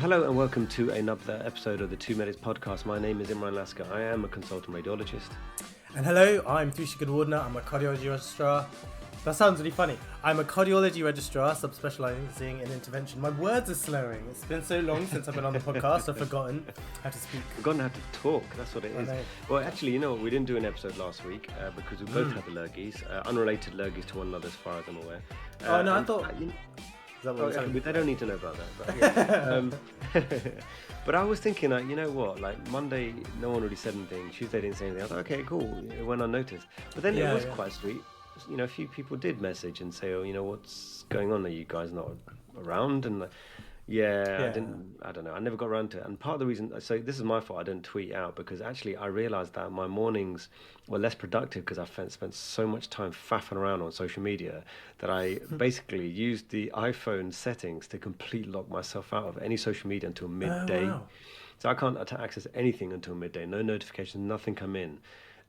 Hello and welcome to another episode of the Two Medics podcast. My name is Imran Lasker. I am a consultant radiologist. And hello, I'm Thusha Goodwardner. I'm a cardiology registrar. That sounds really funny. I'm a cardiology registrar, subspecializing in intervention. My words are slurring. It's been so long since I've been on the podcast, I've forgotten how to speak. Forgotten how to talk, that's what it is. Well, actually, you know what? We didn't do an episode last week because we both had lurgies, unrelated lurgies to one another as far as I'm aware. I thought... They don't need to know about that. But, yeah. But I was thinking, you know what? Like Monday, no one really said anything. Tuesday didn't say anything. I thought, okay, cool. It went unnoticed. But then it was quite sweet. You know, a few people did message and say, "Oh, you know, what's going on? Are you guys not around?" And I don't know. I never got around to it. And part of the reason, so this is my fault. I didn't tweet out because actually I realised that my mornings were less productive because I spent so much time faffing around on social media that I basically used the iPhone settings to completely lock myself out of any social media until midday. Oh, wow. So I can't access anything until midday. No notifications, nothing come in.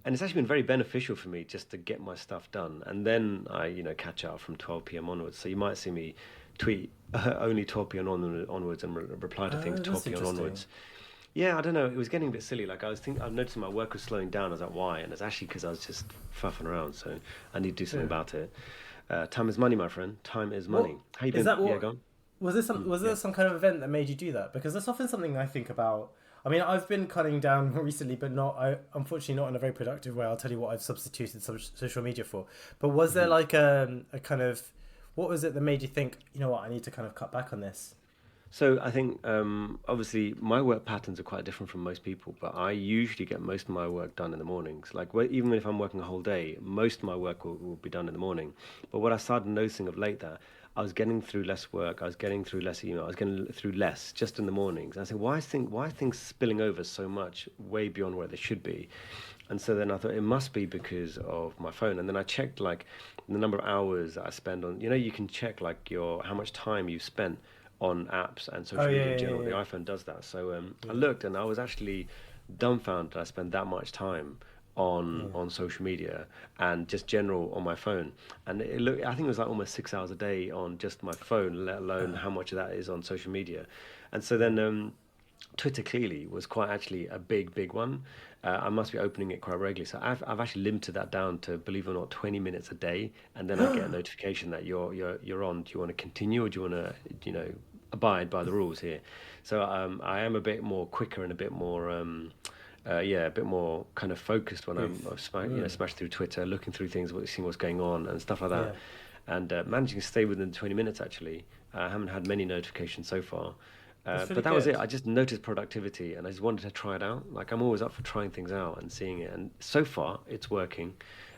And it's actually been very beneficial for me just to get my stuff done. And then I, catch up from 12 p.m. onwards. So you might see me tweet only 12 p.m. onwards and reply to things 12 p.m. onwards. Yeah, I don't know. It was getting a bit silly. Like I've noticed my work was slowing down. I was like, why? And it's actually because I was just faffing around. So I need to do something about it. Time is money, my friend. Time is money. How you been? Go on. Was there some kind of event that made you do that? Because that's often something I think about. I mean, I've been cutting down recently, but unfortunately not in a very productive way. I'll tell you what I've substituted social media for. But was there like a kind of, what was it that made you think, you know what, I need to kind of cut back on this? So I think obviously my work patterns are quite different from most people, but I usually get most of my work done in the mornings. Like even if I'm working a whole day, most of my work will be done in the morning. But what I started noticing of late that I was getting through less work, I was getting through less email, I was getting through less just in the mornings. And I said, why are things spilling over so much, way beyond where they should be? And so then I thought it must be because of my phone. And then I checked like the number of hours that I spend on, you can check like how much time you've spent on apps and social media in general. The iPhone does that. So I looked and I was actually dumbfounded I spent that much time on social media and just general on my phone. And I think it was like almost 6 hours a day on just my phone, let alone how much of that is on social media. And so then Twitter clearly was quite actually a big one. I must be opening it quite regularly. So I've actually limited that down to, believe it or not, 20 minutes a day. And then I get a notification that you're on. Do you want to continue or do you want to, abide by the rules here? So I am a bit more quicker and a bit more, a bit more kind of focused when I'm smashed through Twitter, looking through things, seeing what's going on and stuff like that. Yeah. And managing to stay within 20 minutes, actually. I haven't had many notifications so far. But that was it. I just noticed productivity and I just wanted to try it out. Like I'm always up for trying things out and seeing it. And so far, it's working.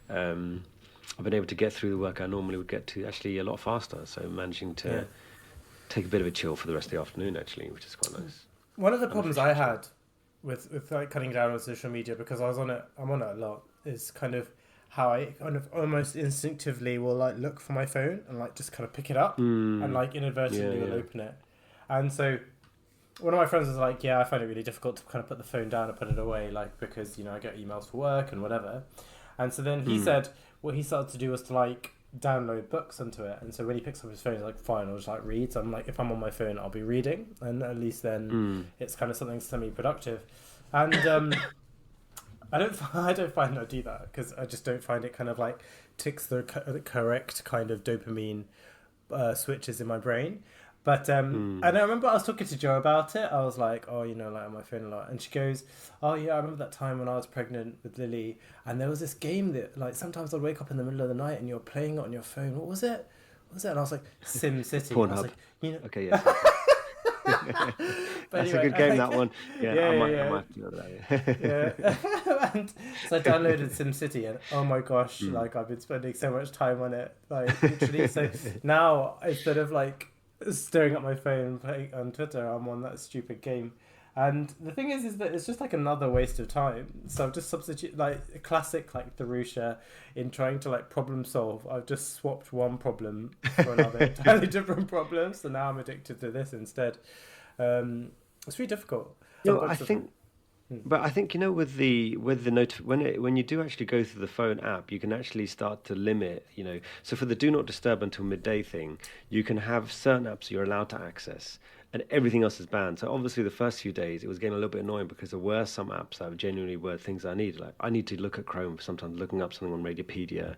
I've been able to get through the work I normally would get to actually a lot faster. So managing to take a bit of a chill for the rest of the afternoon, actually, which is quite nice. One of the problems I had with like cutting down on social media, because I'm on it a lot, is kind of how I kind of almost instinctively will like look for my phone and like just kind of pick it up and like inadvertently will open it. And so one of my friends was like, I find it really difficult to kind of put the phone down and put it away, like because I get emails for work and whatever. And so then he said what he started to do was to like download books onto it. And so when he picks up his phone, he's like, fine, I'll just like read. So I'm like, if I'm on my phone, I'll be reading, and at least then it's kind of something semi-productive. And I don't find I do that because I just don't find it kind of like ticks the correct kind of dopamine switches in my brain. But and I remember I was talking to Jo about it. I was like, like on my phone a lot, and she goes, "Oh yeah, I remember that time when I was pregnant with Lily, and there was this game that like sometimes I'd wake up in the middle of the night and you're playing it on your phone. What was it? And I was like, Sim City. Pornhub. I was like, Okay, yes. That's anyway, a good game, that one. I might have to do that. And so I downloaded SimCity, and oh my gosh, like I've been spending so much time on it, like literally. So now instead of like staring at my phone and playing on Twitter, I'm on that stupid game. And the thing is that it's just like another waste of time. So I've just substitute like a classic like Darusha in trying to like problem solve. I've just swapped one problem for another entirely different problem. So now I'm addicted to this instead. It's really difficult. I think But I think, with the when you do actually go through the phone app, you can actually start to limit, so for the do not disturb until midday thing, you can have certain apps you're allowed to access, and everything else is banned. So obviously the first few days it was getting a little bit annoying because there were some apps that genuinely were things I needed. Like I need to look at Chrome sometimes, looking up something on Radiopedia.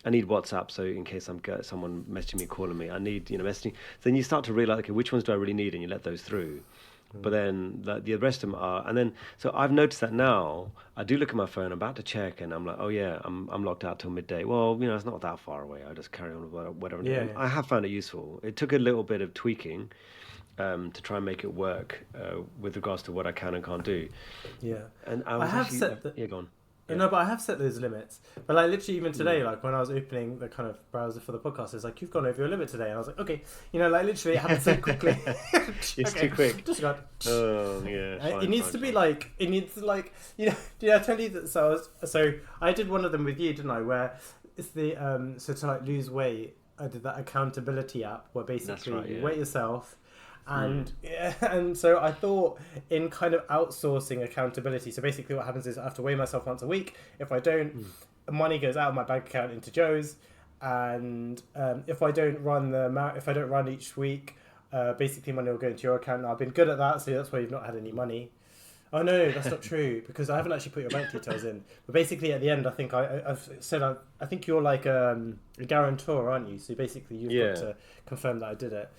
I need WhatsApp, so in case I'm get someone messaging me, calling me, I need messaging. Then you start to realize, okay, which ones do I really need, and you let those through. But then the rest of them are, and then so I've noticed that now I do look at my phone, I'm about to check, and I'm like, oh yeah, I'm locked out till midday. Well, it's not that far away. I just carry on with whatever. Yeah, And yeah. I have found it useful. It took a little bit of tweaking to try and make it work with regards to what I can and can't do. Yeah. And I I was have actually, set the, yeah, gone. Yeah. No, but I have set those limits. But like literally even today, Mm. like when I was opening the kind of browser for the podcast, it's like, you've gone over your limit today. And I was like, okay, like literally it happened so quickly. It's Okay, too quick. just got. Oh yeah. It Fine, needs fine, to be fine. like, it needs to like, did I tell you that? So I did one of them with you, didn't I? Where it's the, so to like lose weight, I did that accountability app where basically right, you yeah. weigh yourself. And and so I thought in kind of outsourcing accountability. So basically, what happens is I have to weigh myself once a week. If I don't, money goes out of my bank account into Joe's, and if I don't run if I don't run each week, basically money will go into your account. Now I've been good at that, so that's why you've not had any money. Oh no, that's not true because I haven't actually put your bank details in. But basically, at the end, I think I've said I think you're like a guarantor, aren't you? So basically, you've got to confirm that I did it.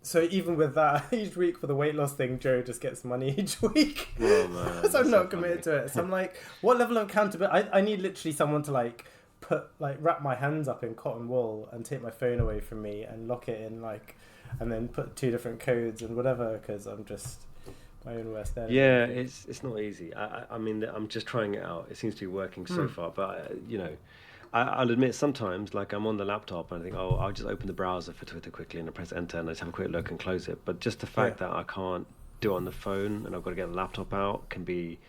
So even with that, each week for the weight loss thing, Joe just gets money each week. Oh, man, because I'm that's not so committed funny. to it. So I'm like, what level of accountability? I need literally someone to like wrap my hands up in cotton wool and take my phone away from me and lock it in and then put 2 different codes and whatever, because I'm just my own worst enemy. Yeah, it's not easy. I mean, I'm just trying it out. It seems to be working so far, but I'll admit sometimes, like I'm on the laptop and I think, oh, I'll just open the browser for Twitter quickly and I press enter and I just have a quick look and close it. But just the fact that I can't do it on the phone and I've got to get the laptop out can be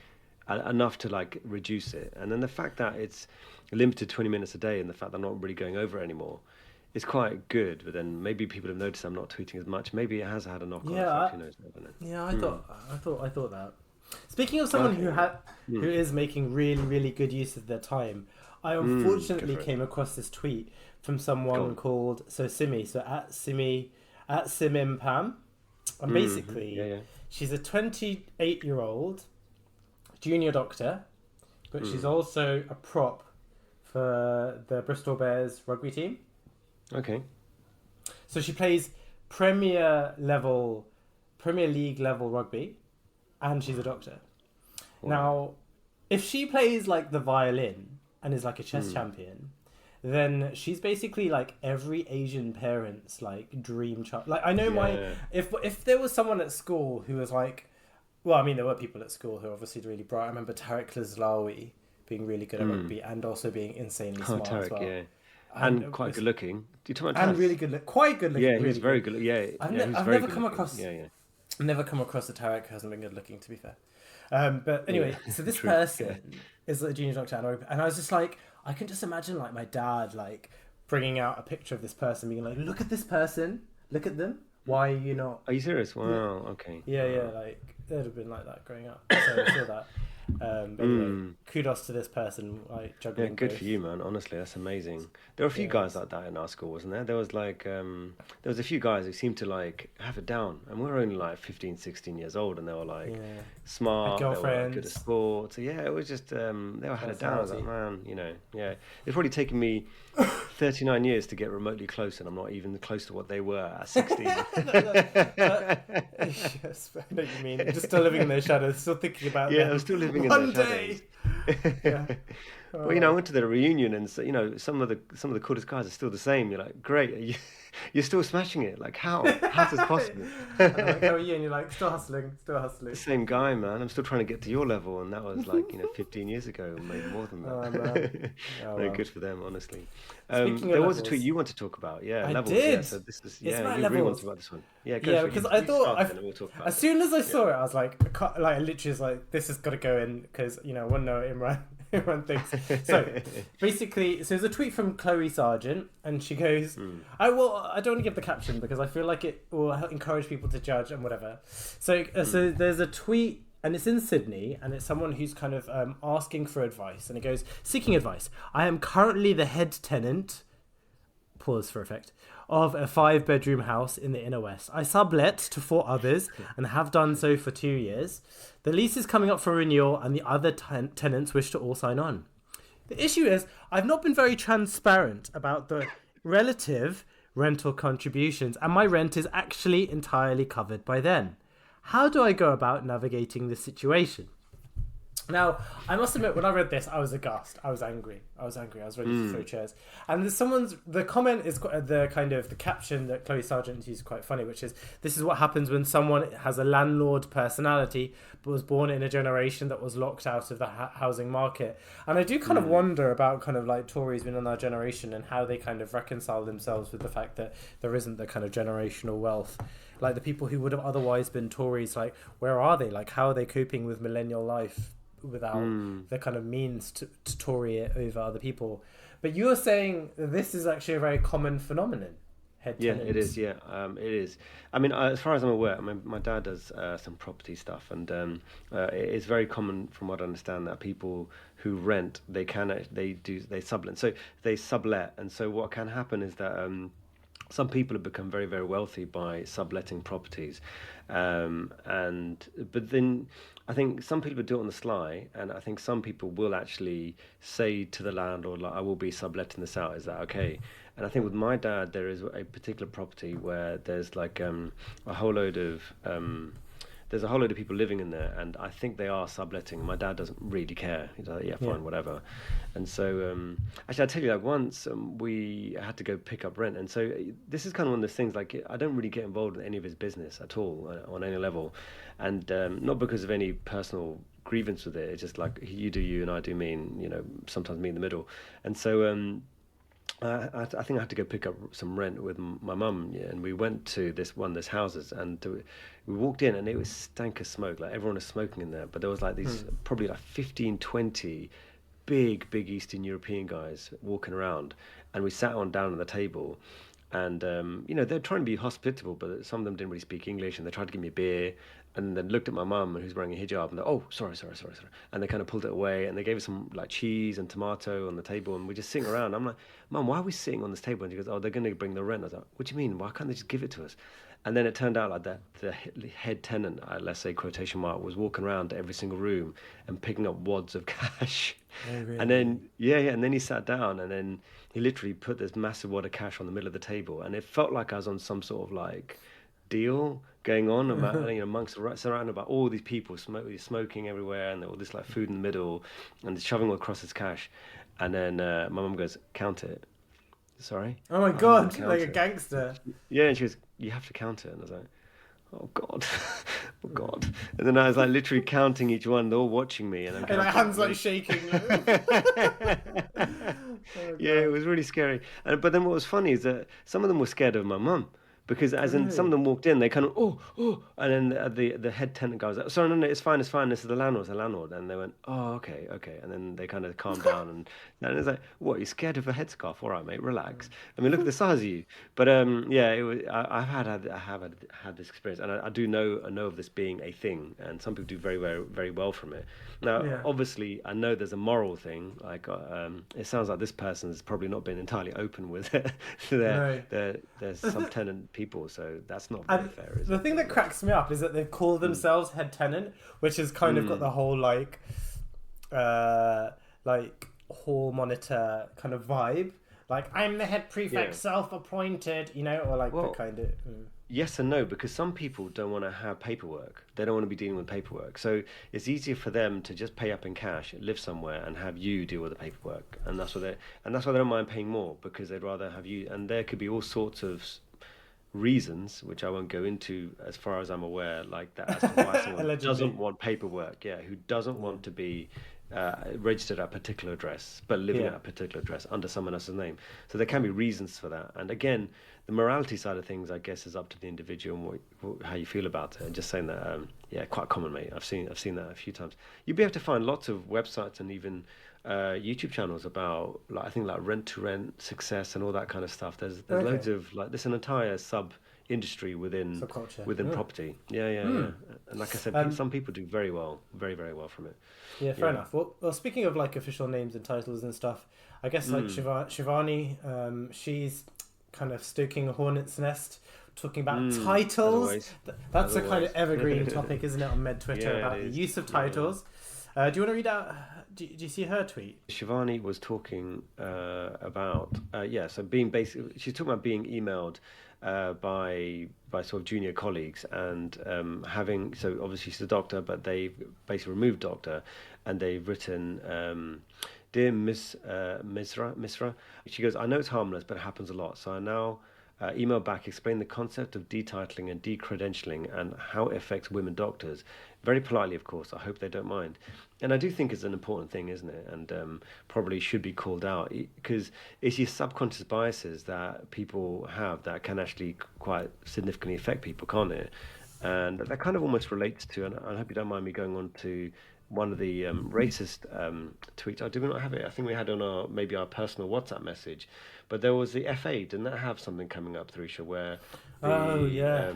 enough to like reduce it. And then the fact that it's limited 20 minutes a day and the fact that I'm not really going over it anymore is quite good. But then maybe people have noticed I'm not tweeting as much. Maybe it has had a knock-on effect. Who knows? I don't know. Yeah, I thought that. Speaking of someone who is making really, really good use of their time, I unfortunately for it. came across this tweet from someone called Simi, at Simimpam, and basically she's a 28-year-old junior doctor, but she's also a prop for the Bristol Bears rugby team. Okay. So she plays Premier League level rugby, and she's a doctor. Wow. Now, if she plays like the violin and is like a chess champion, then she's basically like every Asian parent's like dream child. Like I know if there was someone at school who was like, well, I mean there were people at school who were obviously really bright. I remember Tarek Lazlawi being really good at rugby and also being insanely smart Tarek, as well. yeah. And quite good looking. Do you talk about And Taz? really quite good looking. Yeah, he was really very good. good. Yeah, I've he's never very come good looking. across- Yeah, yeah. I've never come across a Tarek who hasn't been good looking, to be fair. But anyway, so this True, person is a junior doctor, and I was just like, I can just imagine like my dad like bringing out a picture of this person, being like, "Look at this person, look at them. Why are you not?" Are you serious? Wow. Okay. Yeah, like they'd have been like that growing up. So I saw that. But anyway, kudos to this person, like Yeah, juggling. good both. for you, man. Honestly, that's amazing. There were a few guys like that in our school, wasn't there? There was like, there was a few guys who seemed to like have it down, and we were only like 15, 16 years old, and they were like smart, they were like, good at girlfriends. sport. So yeah, it was just they were had it down. I was like, man, it's probably taken me 39 years to get remotely close, and I'm not even close to what they were at 16. Yes, I know what you mean. Just still living in their shadows, still thinking about Yeah, them. I'm still living in One their day. shadows. Well, I went to the reunion, and so, some of the coolest guys are still the same. You're like, great, you're still smashing it. Like, how's this possible? And I'm like, how are you? And you're like, still hustling. The same guy, man. I'm still trying to get to your level, and that was like 15 years ago, maybe more than that. Oh, man. Oh, No, well. good for them, honestly. Speaking of There was a levels, tweet you want to talk about, I levels. did. Yeah, so this is It's about you really want levels. to talk about this one. Yeah, go Yeah, for it. because You I thought start, and then we'll talk about as it. soon as I saw it, I was like, I literally was like, this has got to go in because I want to know what Imran thinks. So basically, so there's a tweet from Chloe Sargent, and she goes, I don't want to give the caption because I feel like it will encourage people to judge and whatever. So so there's a tweet. And it's in Sydney, and it's someone who's kind of asking for advice. And it goes, seeking advice. I am currently the head tenant, pause for effect, of a 5-bedroom house in the inner west. I sublet to 4 others and have done so for 2 years. The lease is coming up for renewal and the other tenants wish to all sign on. The issue is I've not been very transparent about the relative rental contributions, and my rent is actually entirely covered by them. How do I go about navigating this situation? Now, I must admit, when I read this, I was aghast. I was angry. I was ready to throw chairs. And the comment is the caption that Chloe Sargent used is quite funny, which is, this is what happens when someone has a landlord personality, but was born in a generation that was locked out of the housing market. And I do kind of wonder about kind of like Tories within our generation and how they kind of reconcile themselves with the fact that there isn't the kind of generational wealth. Like the people who would have otherwise been Tories, like, where are they? Like, how are they coping with millennial life without the kind of means to Tory it over other people? But you were saying that this is actually a very common phenomenon. Head tenants. It is. Yeah, it is. I mean, as far as I'm aware, my dad does some property stuff, and it's very common, from what I understand, that people who rent they sublet. So they sublet, and so what can happen is that some people have become very, very wealthy by subletting properties, but then I think some people do it on the sly, and I think some people will actually say to the landlord, like, "I will be subletting this out. Is that okay?" And I think with my dad, there is a particular property where there's like a whole load of there's a whole load of people living in there, and I think they are subletting. My dad doesn't really care. He's like, yeah, fine, whatever. And so, actually, I'll tell you, like, once we had to go pick up rent, and so this is kind of one of those things, like, I don't really get involved in any of his business at all on any level, and not because of any personal grievance with it. It's just like, you do you and I do me, and, sometimes me in the middle. And so, I think I had to go pick up some rent with my mum, yeah, and we went to this houses, and we walked in, and it was stank of smoke. Like, everyone was smoking in there, but there was like these probably like 15, 20 big Eastern European guys walking around, and we sat down at the table, and they're trying to be hospitable, but some of them didn't really speak English, and they tried to give me a beer, and then looked at my mum who's wearing a hijab, and they're, oh, sorry, and they kind of pulled it away, and they gave us some like cheese and tomato on the table, and we just sitting around. I'm like, Mum, why are we sitting on this table? And she goes, oh, they're going to bring the rent. I was like, what do you mean? Why can't they just give it to us? And then it turned out like that the head tenant, let's say quotation mark, was walking around to every single room and picking up wads of cash. Oh, really? And then and then he sat down, and then he literally put this massive wad of cash on the middle of the table, and it felt like I was on some sort of like deal going on about surrounded by all these people smoking everywhere, and all this like food in the middle, and shoving all across his cash. And then my mum goes, count it. Sorry? Oh my God, like a gangster. Yeah, and she goes, you have to count it. And I was like, oh God, oh God. And then I was like literally counting each one. They're all watching me, and I'm and my hands like shaking. Yeah, it was really scary. But then what was funny is that some of them were scared of my mum. Because as in some of them walked in, they kind of, oh, and then the head tenant guy was like, sorry, no, it's fine, this is the landlord. And they went, oh, okay. And then they kind of calmed down, and it's like, what, you're scared of a headscarf? All right, mate, relax. I mean, look at the size of you. But it was, I have had this experience, and I know of this being a thing, and some people do very, very, very well from it. Now, obviously, I know there's a moral thing. Like, it sounds like this person's probably not been entirely open with their subtenant people, so that's not very fair, is it? The thing that cracks me up is that they call themselves head tenant, which has kind of got the whole like hall monitor kind of vibe. Like, I'm the head prefect, self-appointed, or like the kind of. Yes and no, because some people don't want to have paperwork. They don't want to be dealing with paperwork. So it's easier for them to just pay up in cash, live somewhere, and have you deal with the paperwork. And that's why they don't mind paying more, because they'd rather have you. And there could be all sorts of reasons, which I won't go into as far as I'm aware, like that, as to why someone doesn't want paperwork, who doesn't want to be registered at a particular address, but living at a particular address under someone else's name. So there can be reasons for that. And again, the morality side of things, I guess, is up to the individual and how you feel about it. And just saying that, quite common, mate. I've seen that a few times. You'll be able to find lots of websites and even YouTube channels about, like, I think, like rent to rent success and all that kind of stuff. There's loads of, like, there's an entire sub industry within property. And like I said, some people do very well, very, very well from it. Yeah, fair enough. Well, speaking of like official names and titles and stuff, I guess like Shivani, she's kind of stoking a hornet's nest, talking about As titles. always. That's As a kind of always. evergreen topic, isn't it, on Med Twitter, Yeah, about it the is. use of Yeah. titles. Do you want to read out? Do you see her tweet? Shivani was talking about so being basically she's talking about being emailed by sort of junior colleagues and having so obviously she's a doctor but they've basically removed doctor and they've written dear Miss Misra, she goes, I know it's harmless but it happens a lot, so I now email back, explain the concept of detitling and decredentialing and how it affects women doctors. Very politely, of course. I hope they don't mind. And I do think it's an important thing, isn't it? And probably should be called out because it's these subconscious biases that people have that can actually quite significantly affect people, can't it? And that kind of almost relates to, and I hope you don't mind me going on to one of the racist tweets. Oh, did we not have it? I think we had on our maybe our personal WhatsApp message, but there was the FA. Didn't that have something coming up, Theresa, where Oh the yeah.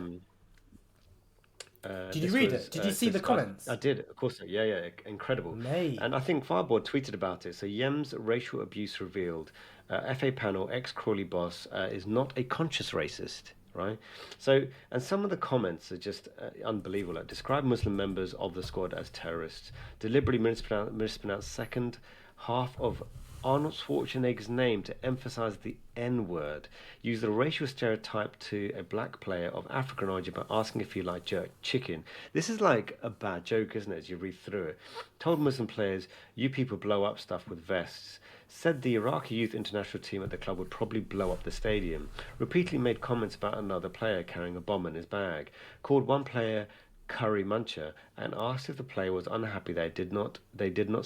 Did you this read was it? Did you see this the guy. I comments? did, of course. Yeah, yeah, incredible. Mate. And I think Fireboard tweeted about it. So Yem's racial abuse revealed. FA panel ex Crawley boss is not a conscious racist, right? So, and some of the comments are just unbelievable. Like, describe Muslim members of the squad as terrorists. Deliberately mispronounce second half of Arnold Schwarzenegger's name to emphasize the N word. Use the racial stereotype to a black player of African origin by asking if he liked jerk chicken. This is like a bad joke, isn't it, as you read through it? Told Muslim players, you people blow up stuff with vests. Said the Iraqi youth international team at the club would probably blow up the stadium. Repeatedly made comments about another player carrying a bomb in his bag. Called one player curry muncher and asked if the player was unhappy they did not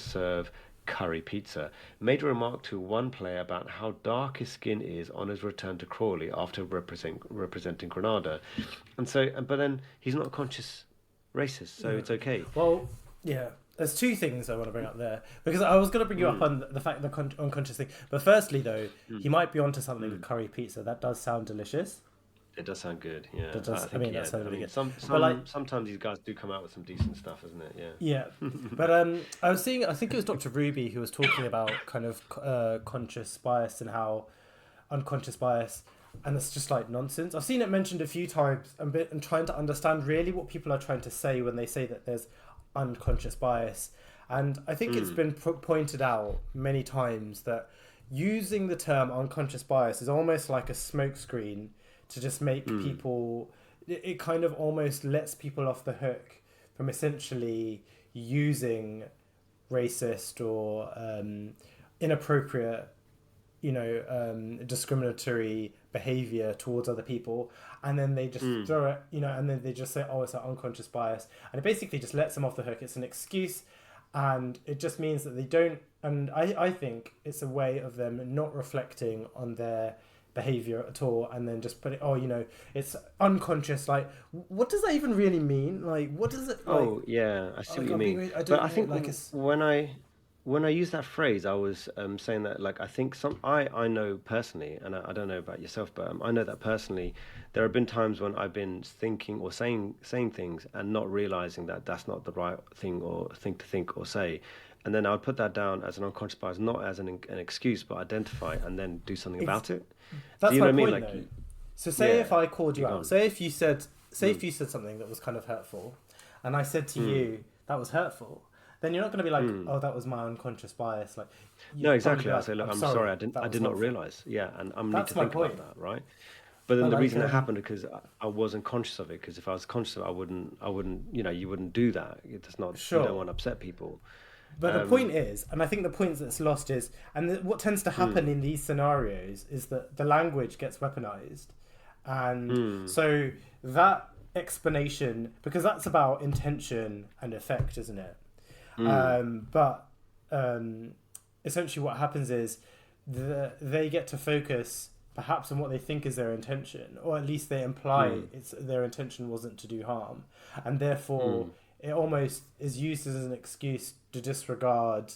serve curry pizza. Made a remark to one player about how dark his skin is on his return to Crawley after representing Granada. And so, but then he's not a conscious racist, so Yeah. it's okay. Well, yeah. There's two things I want to bring up there because I was going to bring you up on the fact the unconscious thing. But firstly, though, he might be onto something with curry pizza. That does sound delicious. It does sound good, yeah. That does. I mean, that sounds really good. Some like, sometimes these guys do come out with some decent stuff, isn't it? Yeah. yeah. But I was seeing. I think it was Dr. Ruby who was talking about kind of conscious bias and how unconscious bias, and it's just like nonsense. I've seen it mentioned a few times, and trying to understand really what people are trying to say when they say that there's unconscious bias. And I think it's been pointed out many times that using the term unconscious bias is almost like a smokescreen to just make people, it kind of almost lets people off the hook from essentially using racist or inappropriate, discriminatory behavior towards other people, and then they just throw it, and then they just say, oh, it's an unconscious bias, and it basically just lets them off the hook. It's an excuse, and it just means that they don't, and I think it's a way of them not reflecting on their behavior at all, and then just put it, it's unconscious. Like, what does that even really mean? Like, what does it like? Oh yeah, I see what you mean. I don't But I know, think like it's when I use that phrase, I was saying that like I think I know personally, and I don't know about yourself, but I know that personally, there have been times when I've been thinking or saying things and not realizing that that's not the right thing or thing to think or say, and then I would put that down as an unconscious bias, not as an excuse, but identify and then do something about it. that's Do you my know what I mean? point Like, though. So say if yeah, I called you you go out, on. say if you said something that was kind of hurtful, and I said to you that was hurtful, then you're not going to be like, oh, that was my unconscious bias. Like, No, you'd probably exactly. be I like, say, look, I'm I'm sorry, sorry, that I was did not hurtful. realize. Yeah, and I need That's to my think about point. that, right? But then But the like, reason it happened because I wasn't conscious of it. Because if I was conscious of it, I wouldn't, you wouldn't do that. It's not, you don't sure. want to upset people. But the point is, and I think the point that's lost is, and what tends to happen in these scenarios is that the language gets weaponized. And so that explanation, because that's about intention and effect, isn't it? But essentially what happens is they get to focus perhaps on what they think is their intention, or at least they imply it's their intention wasn't to do harm. And therefore it almost is used as an excuse to disregard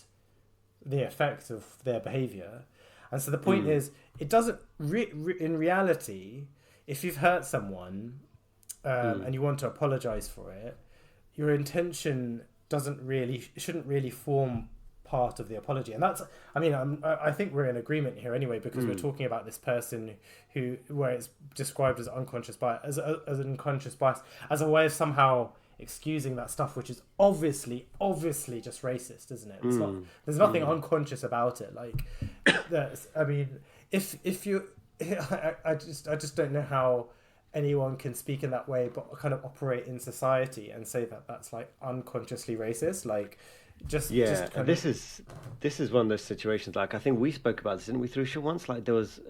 the effect of their behavior. And so the point is, it doesn't in reality, if you've hurt someone and you want to apologize for it, your intention shouldn't really form part of the apology. And that's, I mean, I think we're in agreement here anyway, because we're talking about this person where it's described as unconscious bias, as an unconscious bias, as a way of somehow excusing that stuff, which is obviously just racist, isn't it? It's not. There's nothing unconscious about it. Like, I mean, if you, I just don't know how anyone can speak in that way, but kind of operate in society and say that that's like unconsciously racist. Like, just this is one of those situations. Like, I think we spoke about this, didn't we, Thrusha, once? Like, there was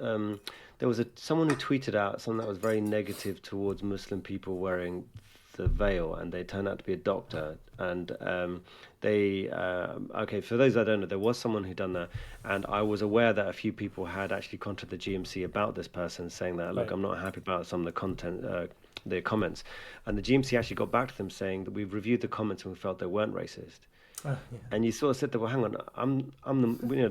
someone who tweeted out something that was very negative towards Muslim people wearing the veil, and they turned out to be a doctor. And okay, for those that don't know, there was someone who done that, and I was aware that a few people had actually contacted the GMC about this person, saying that, look, I'm not happy about some of the content, the comments, and the GMC actually got back to them saying that we've reviewed the comments and we felt they weren't racist. And you sort of said that, well, hang on, I'm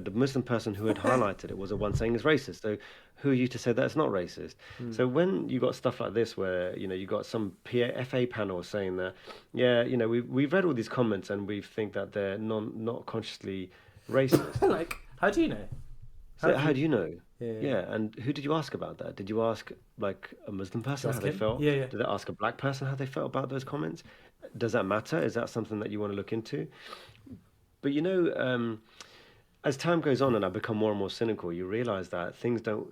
the Muslim person who had highlighted it was the one saying it's racist. So who are you to say that it's not racist? So when you got stuff like this, where you got some FA panel saying that, we've read all these comments and we think that they're not consciously racist. Like, how do you know? How do you know? Yeah. And who did you ask about that? Did you ask like a Muslim person how they felt? Yeah. Did they ask a black person how they felt about those comments? Does that matter? Is that something that you want to look into? But as time goes on and I become more and more cynical, you realize that things don't,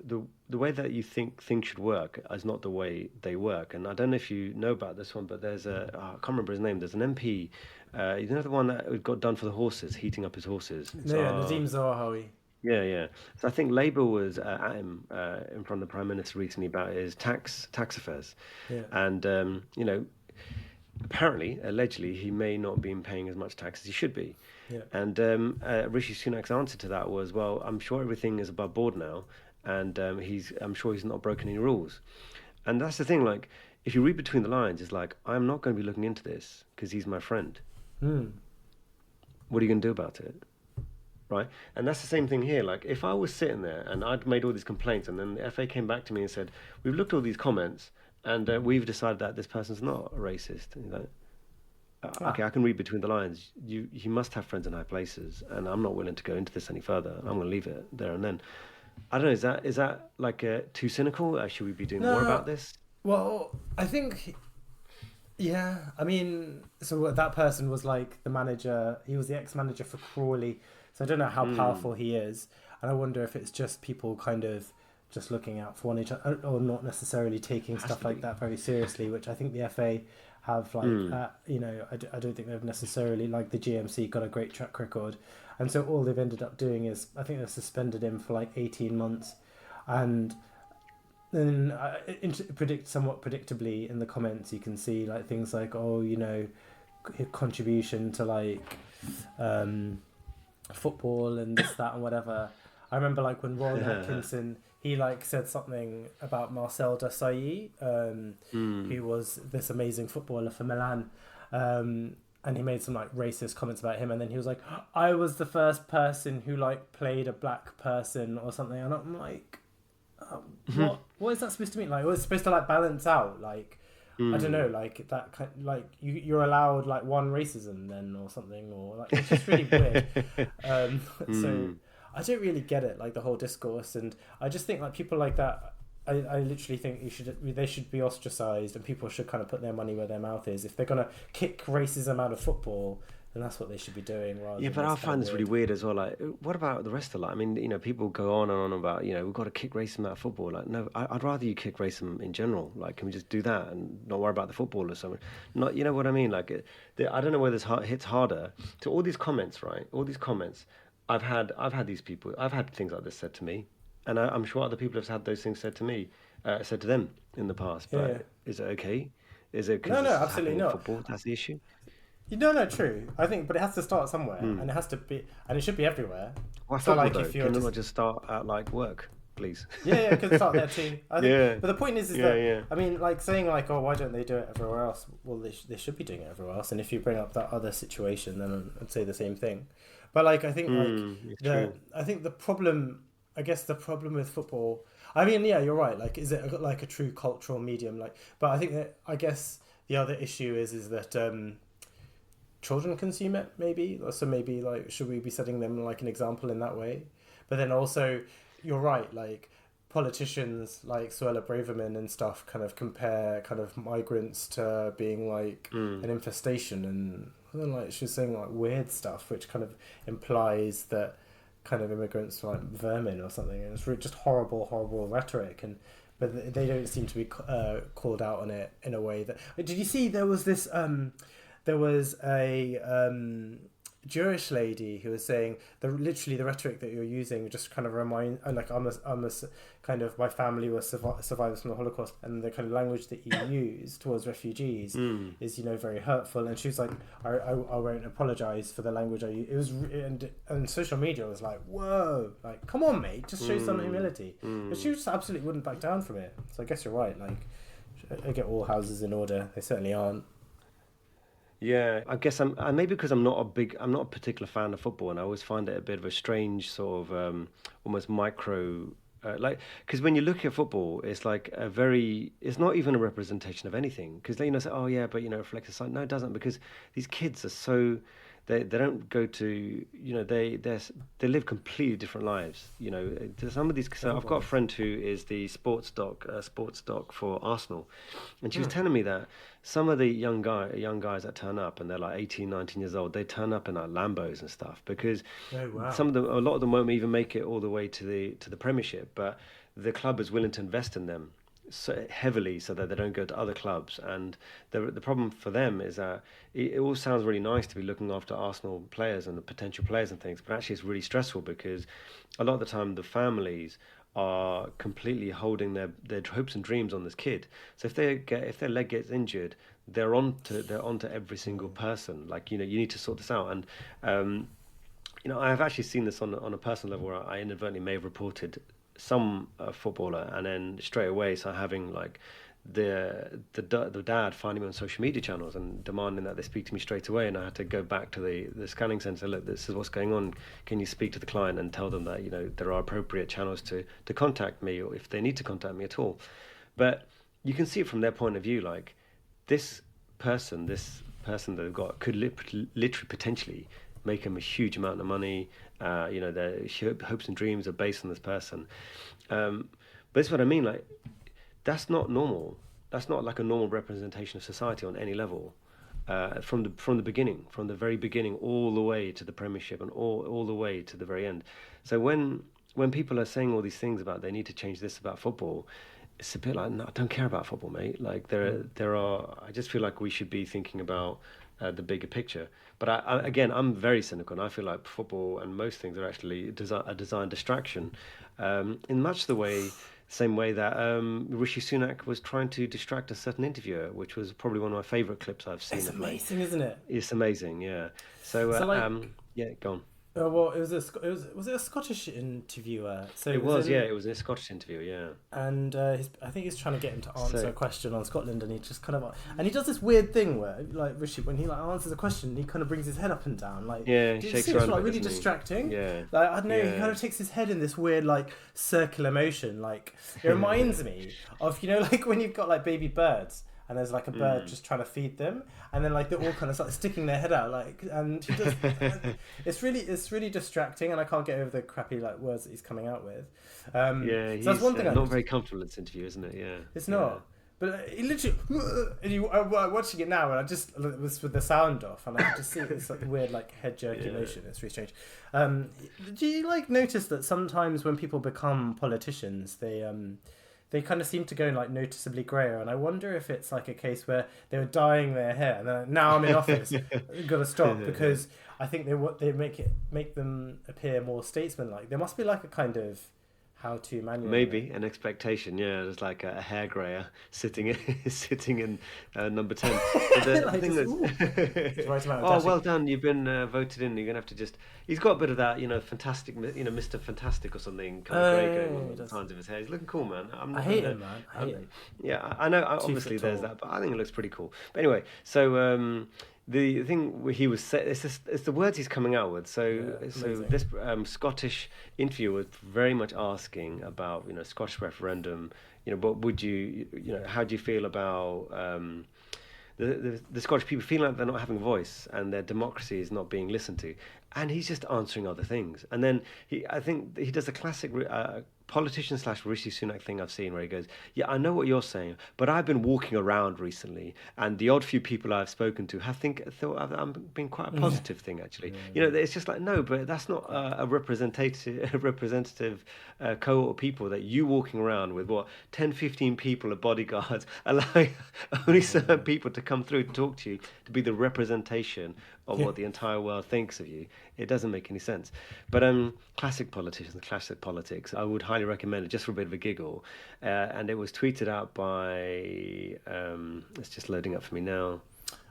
the way that you think things should work is not the way they work. And I don't know if you know about this one, but there's I can't remember his name. There's an MP, the one that got done for the horses, heating up his horses. Nadeem Zahawi. Yeah. So I think Labour was at him in front of the Prime Minister recently about his tax affairs. Yeah. And, apparently, allegedly, he may not have been paying as much tax as he should be. Yeah. And Rishi Sunak's answer to that was, well, I'm sure everything is above board now, and I'm sure he's not broken any rules. And that's the thing, like, if you read between the lines, it's like, I'm not going to be looking into this because he's my friend. What are you going to do about it? Right? And that's the same thing here. Like, if I was sitting there and I'd made all these complaints and then the FA came back to me and said, we've looked at all these comments and we've decided that this person's not a racist. Okay, I can read between the lines. You must have friends in high places, and I'm not willing to go into this any further. I'm going to leave it there and then. I don't know. Is that like too cynical? Should we be doing more about this? Well, I think, yeah. I mean, so that person was like the manager. He was the ex-manager for Crawley. So I don't know how powerful he is, and I wonder if it's just people kind of just looking out for one another, or not necessarily taking stuff like that very seriously, which I think the FA have, like, I don't think they've necessarily, like the GMC, got a great track record. And so all they've ended up doing is, I think they've suspended him for like 18 months. And then somewhat predictably in the comments, you can see like things like, contribution to like football and this, that and whatever. I remember like when Ron Atkinson, he like said something about Marcel Desailly, who was this amazing footballer for Milan, and he made some like racist comments about him, and then he was like, I was the first person who like played a black person or something, and I'm like, what is that supposed to mean? Like, was it supposed to like balance out, like, I don't know, like that kind, like you're allowed like one racism then or something, or like it's just really weird. So I don't really get it, like the whole discourse, and I just think like people like that, I literally think they should be ostracized, and people should kind of put their money where their mouth is. If they're gonna kick racism out of football, then that's what they should be doing. But I find this really weird as well. Like, what about the rest of it? I mean, people go on and on about, we've got to kick racism out of football. Like, no, I'd rather you kick racism in general. Like, can we just do that and not worry about the football or something? Not, you know what I mean? Like, I don't know whether this hits harder. To all these comments, right? All these comments. I've had these people. I've had things like this said to me, and I'm sure other people have had those things said to me, said to them in the past. But is it okay? Is it? No, absolutely not. Football, that's the issue. No, true. I think, but it has to start somewhere, and it has to be, and it should be everywhere. Well, so, like, if you're not just start at like work, please. Yeah, it can start there too. I think, but the point is that I mean, like saying like, oh, why don't they do it everywhere else? Well, they should be doing it everywhere else. And if you bring up that other situation, then I'd say the same thing. But like, I think the problem with football. I mean, yeah, you're right. Like, is it like a true cultural medium? Like, but I think that, I guess the other issue is that children consume it, maybe. So maybe like should we be setting them like an example in that way? But then also, you're right. Like politicians like Suella Braverman and stuff kind of compare kind of migrants to being like an infestation, and then, like she's saying like weird stuff, which kind of implies that kind of immigrants are like vermin or something, and it's really just horrible rhetoric. And but they don't seem to be called out on it in a way that. Did you see there was this? There was a Jewish lady who was saying literally the rhetoric that you're using just kind of remind like kind of my family was survivors from the Holocaust, and the kind of language that you use towards refugees is very hurtful. And she was like, I won't apologize for the language I use. It was and social media was like, whoa, like come on mate, just show some humility. But she just absolutely wouldn't back down from it. So I guess you're right, like I get all houses in order, they certainly aren't. Yeah, I guess maybe because I'm not a particular fan of football, and I always find it a bit of a strange sort of almost micro, like because when you look at football, it's like it's not even a representation of anything. Because say, oh yeah, but it reflects the sun. No, it doesn't, because these kids are so they don't go to they live completely different lives. Some of these. So I've got a friend who is the sports doc for Arsenal, and she was telling me that some of the young guys that turn up, and they're like 18, 19 years old, they turn up in like Lambos and stuff, because Oh wow. a lot of them won't even make it all the way to the Premiership, but the club is willing to invest in them so heavily so that they don't go to other clubs. And the problem for them is that it all sounds really nice to be looking after Arsenal players and the potential players and things, but actually it's really stressful, because a lot of the time the families are completely holding their hopes and dreams on this kid. So if their leg gets injured, they're onto every single person. Like you need to sort this out. And I have actually seen this on a personal level, where I inadvertently may have reported some footballer, and then straight away so having like the dad finding me on social media channels and demanding that they speak to me straight away, and I had to go back to the scanning center. Look, this is what's going on. Can you speak to the client and tell them that there are appropriate channels to contact me, or if they need to contact me at all. But you can see it from their point of view. Like this person that they've got could literally potentially make them a huge amount of money. Their hopes and dreams are based on this person. But that's what I mean. Like, that's not normal. That's not like a normal representation of society on any level. From the beginning, from the very beginning, all the way to the Premiership, and all the way to the very end. So when people are saying all these things about they need to change this about football, it's a bit like, no, I don't care about football, mate. Like there are. I just feel like we should be thinking about the bigger picture. But again, I'm very cynical, and I feel like football and most things are actually a design distraction, in much the same way that Rishi Sunak was trying to distract a certain interviewer, which was probably one of my favourite clips I've seen. It's amazing, isn't it? It's amazing, yeah. So, yeah, go on. Well, was it a Scottish interviewer? So it was a Scottish interviewer, yeah. And I think he's trying to get him to answer a question on Scotland, and he just kind of he does this weird thing where like Rishi, when he like answers a question, he kind of brings his head up and down, like shakes around, like really distracting. Yeah, like I don't know, he kind of takes his head in this weird like circular motion. Like it reminds me of like when you've got like baby birds, and there's like a bird just trying to feed them, and then like they're all kind of start sticking their head out, like, and he just, it's really distracting, and I can't get over the crappy like words that he's coming out with. So that's one thing. Not very comfortable in this interview, isn't it? Yeah, it's not. But he literally, I'm watching it now, and I just it was with the sound off, and I could just see this like weird like head jerky motion. It's really strange. Do you like notice that sometimes when people become politicians, they kind of seem to go like noticeably grayer, and I wonder if it's like a case where they were dyeing their hair, and then now I'm in office, got to stop, because I think they make them appear more statesman-like. There must be like a kind of how-to manual. Maybe an expectation, yeah. There's like a hair grayer sitting in number 10. But the thing is, oh, well done, you've been voted in. You're gonna have to just. He's got a bit of that, fantastic, Mr. Fantastic or something kind of grey going on the sides of his hair. He's looking cool, man. I hate him, man. I hate him. Yeah, I know. Obviously, there's that, but I think it looks pretty cool. But anyway, so. The thing he was it's the words he's coming out with. So this Scottish interviewer was very much asking about Scottish referendum. But would you how do you feel about the Scottish people feel like they're not having a voice and their democracy is not being listened to, and he's just answering other things. And then I think he does the classic politician slash Rishi Sunak thing I've seen where he goes, "Yeah, I know what you're saying, but I've been walking around recently, and the odd few people I've spoken to have thought I've been quite a positive thing actually." It's just like, no, but that's not a representative cohort of people that you walking around with 10, 15 people of bodyguards, allowing only certain people to come through to talk to you to be the representation of what the entire world thinks of you. It doesn't make any sense. But classic politicians, classic politics, I would highly recommend it just for a bit of a giggle. And it was tweeted out by, it's just loading up for me now.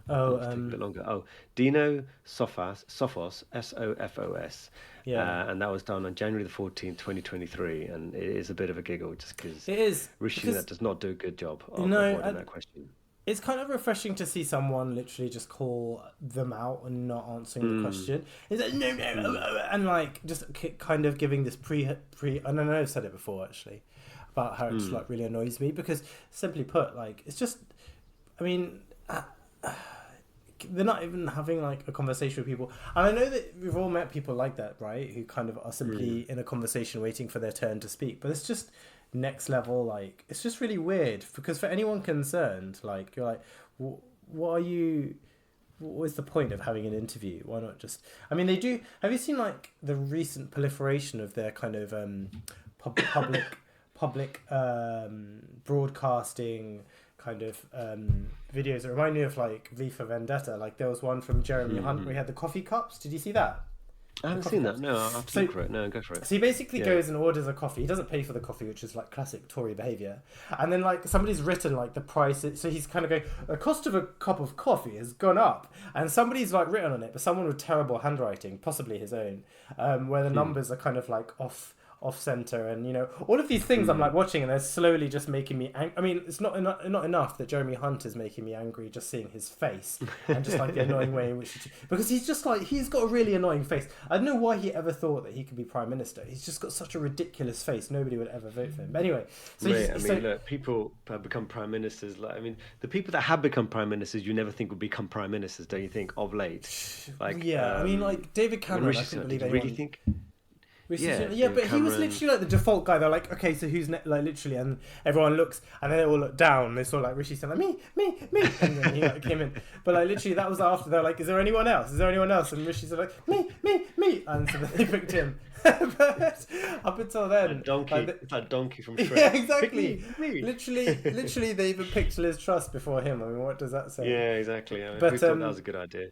Oh, It's taking a bit longer. Oh, Dino Sophos, Sofos. yeah. And that was done on January the 14th, 2023. And it is a bit of a giggle just because It is Rishi because Sunak does not do a good job of no, avoiding that question. it's kind of refreshing to see someone literally just call them out and not answering the question. It's like, no, and like just kind of giving this and I know I've said it before actually, about how it just like really annoys me because simply put, like it's just, I mean, they're not even having like a conversation with people. And I know that we've all met people like that, right? Who kind of are simply in a conversation waiting for their turn to speak. But it's just next level, like it's just really weird because for anyone concerned, like you're like, what is the point of having an interview? Why not just, I mean, they do, have you seen like the recent proliferation of their kind of public broadcasting kind of videos? It remind me of like V for Vendetta. Like there was one from Jeremy Hunt where he had the coffee cups. Did you see that? I haven't seen that. No, I'll have to look for it. No, go for it. So he basically goes and orders a coffee. He doesn't pay for the coffee, which is like classic Tory behaviour. And then like somebody's written like the price. So he's kind of going, the cost of a cup of coffee has gone up. And somebody's like written on it, but someone with terrible handwriting, possibly his own, where the numbers are kind of like off center, and you know all of these things I'm like watching, and they're slowly just making me I mean, it's not enough that Jeremy Hunt is making me angry just seeing his face and just like the annoying way in which because he's just like, he's got a really annoying face. I don't know why he ever thought that he could be prime minister. He's just got such a ridiculous face. Nobody would ever vote for him. But anyway, so look, people have become prime ministers. Like, I mean, the people that have become prime ministers, you never think would become prime ministers, don't you think? Of late, like I mean, like David Cameron. I couldn't believe anyone. Really think. But he was literally like the default guy. They're like, okay, so who's like literally, and everyone looks, and then they all look down. They saw like Rishi saying like me, and then he like came in. But like literally, that was after they're like, is there anyone else? And Rishi said like me, and so then they picked him. But up until then, a donkey, it's that donkey from Shrek. Yeah, exactly. Me. Literally, they even picked Liz Truss before him. I mean, what does that say? Yeah, exactly. I mean, But, who thought that was a good idea?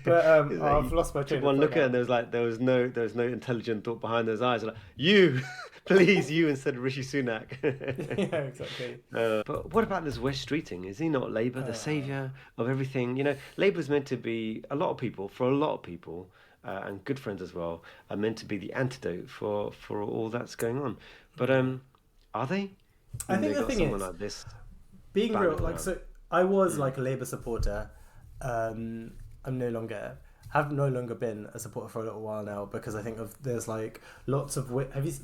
But I've lost my train of thought. One look at it, and there was no intelligent thought behind those eyes. Like, you, please, you instead of Rishi Sunak. Yeah, exactly. But what about this Wes Streeting? Is he not Labour, the saviour of everything? You know, Labour's meant to be, a lot of people, and good friends as well, are meant to be the antidote for all that's going on. But are they? I think the thing is, like this being real, like, so I was like a Labour supporter. I'm no longer been a supporter for a little while now, because I think there's like lots of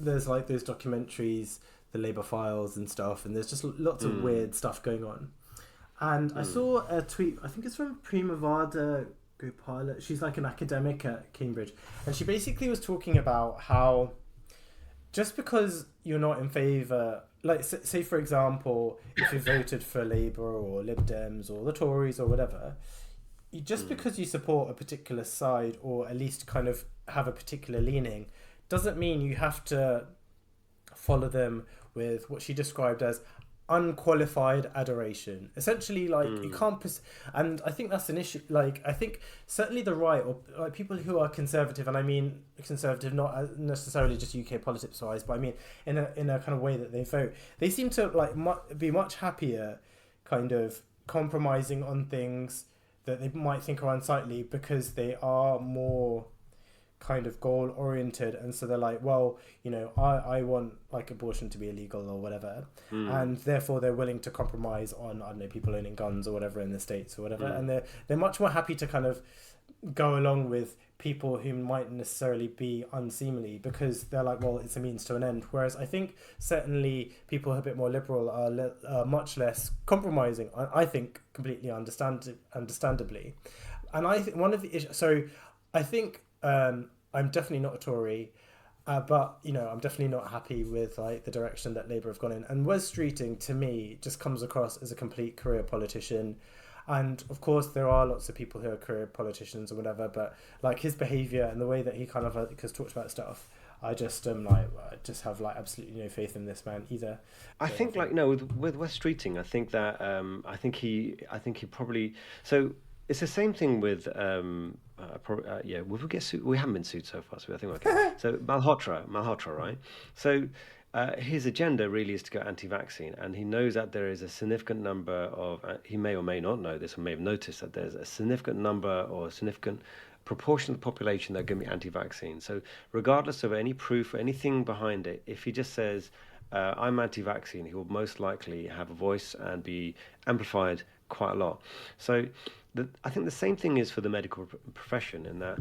there's like those documentaries, the Labour Files and stuff, and there's just lots of weird stuff going on. And I saw a tweet, I think it's from Primavada Gopala. She's like an academic at Cambridge, and she basically was talking about how just because you're not in favour, like say for example, if you voted for Labour or Lib Dems or the Tories or whatever, just because you support a particular side or at least kind of have a particular leaning, doesn't mean you have to follow them with what she described as unqualified adoration. Essentially, like you can't and I think that's an issue. Like I think certainly the right, or like people who are conservative, and I mean conservative not necessarily just UK politics wise, but I mean in a kind of way that they vote, they seem to like be much happier kind of compromising on things that they might think are unsightly, because they are more kind of goal oriented, and so they're like, well, you know, I want like abortion to be illegal or whatever, and therefore they're willing to compromise on, I don't know, people owning guns or whatever in the States or whatever, and they're much more happy to kind of go along with people who might necessarily be unseemly because they're like, well, it's a means to an end. Whereas I think certainly people who are a bit more liberal are much less compromising. I think completely understandably, and I think one of the issues. So I think I'm definitely not a Tory. But I'm definitely not happy with like the direction that Labour have gone in. And Wes Streeting, to me, just comes across as a complete career politician. And of course, there are lots of people who are career politicians or whatever. But like his behaviour and the way that he kind of has talked about stuff, I just I just have like absolutely no faith in this man either. I So I think think like no with West Streeting, I think that I think he probably so it's the same thing with yeah we will get sued. We haven't been sued so far, so I think we're okay. So Malhotra, right? So his agenda really is to go anti-vaccine, and he knows that there is a significant number of he may or may not know this, or may have noticed that there's a significant number or a significant proportion of the population that are going to be anti-vaccine. So regardless of any proof or anything behind it, if he just says I'm anti-vaccine, he will most likely have a voice and be amplified quite a lot. So I think the same thing is for the medical profession in that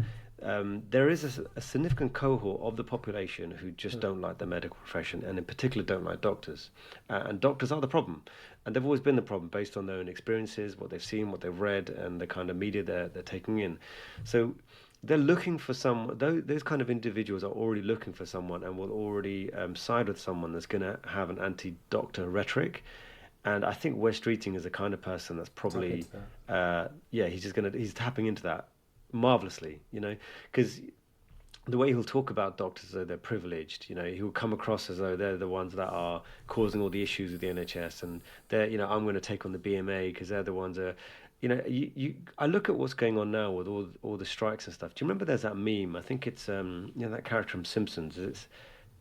there is a significant cohort of the population who just don't like the medical profession and in particular don't like doctors. And doctors are the problem. And they've always been the problem based on their own experiences, what they've seen, what they've read, and the kind of media they're taking in. So they're looking for some those kind of individuals are already looking for someone and will already side with someone that's going to have an anti-doctor rhetoric. And I think Wes Streeting is the kind of person that's tap probably into that. yeah, he's tapping into that marvelously, because the way he'll talk about doctors as though they're privileged, he'll come across as though they're the ones that are causing all the issues with the NHS, and they're, I'm going to take on the BMA because they're the ones that, I look at what's going on now with all the strikes and stuff. Do you remember there's that meme? I think it's that character from Simpsons. It's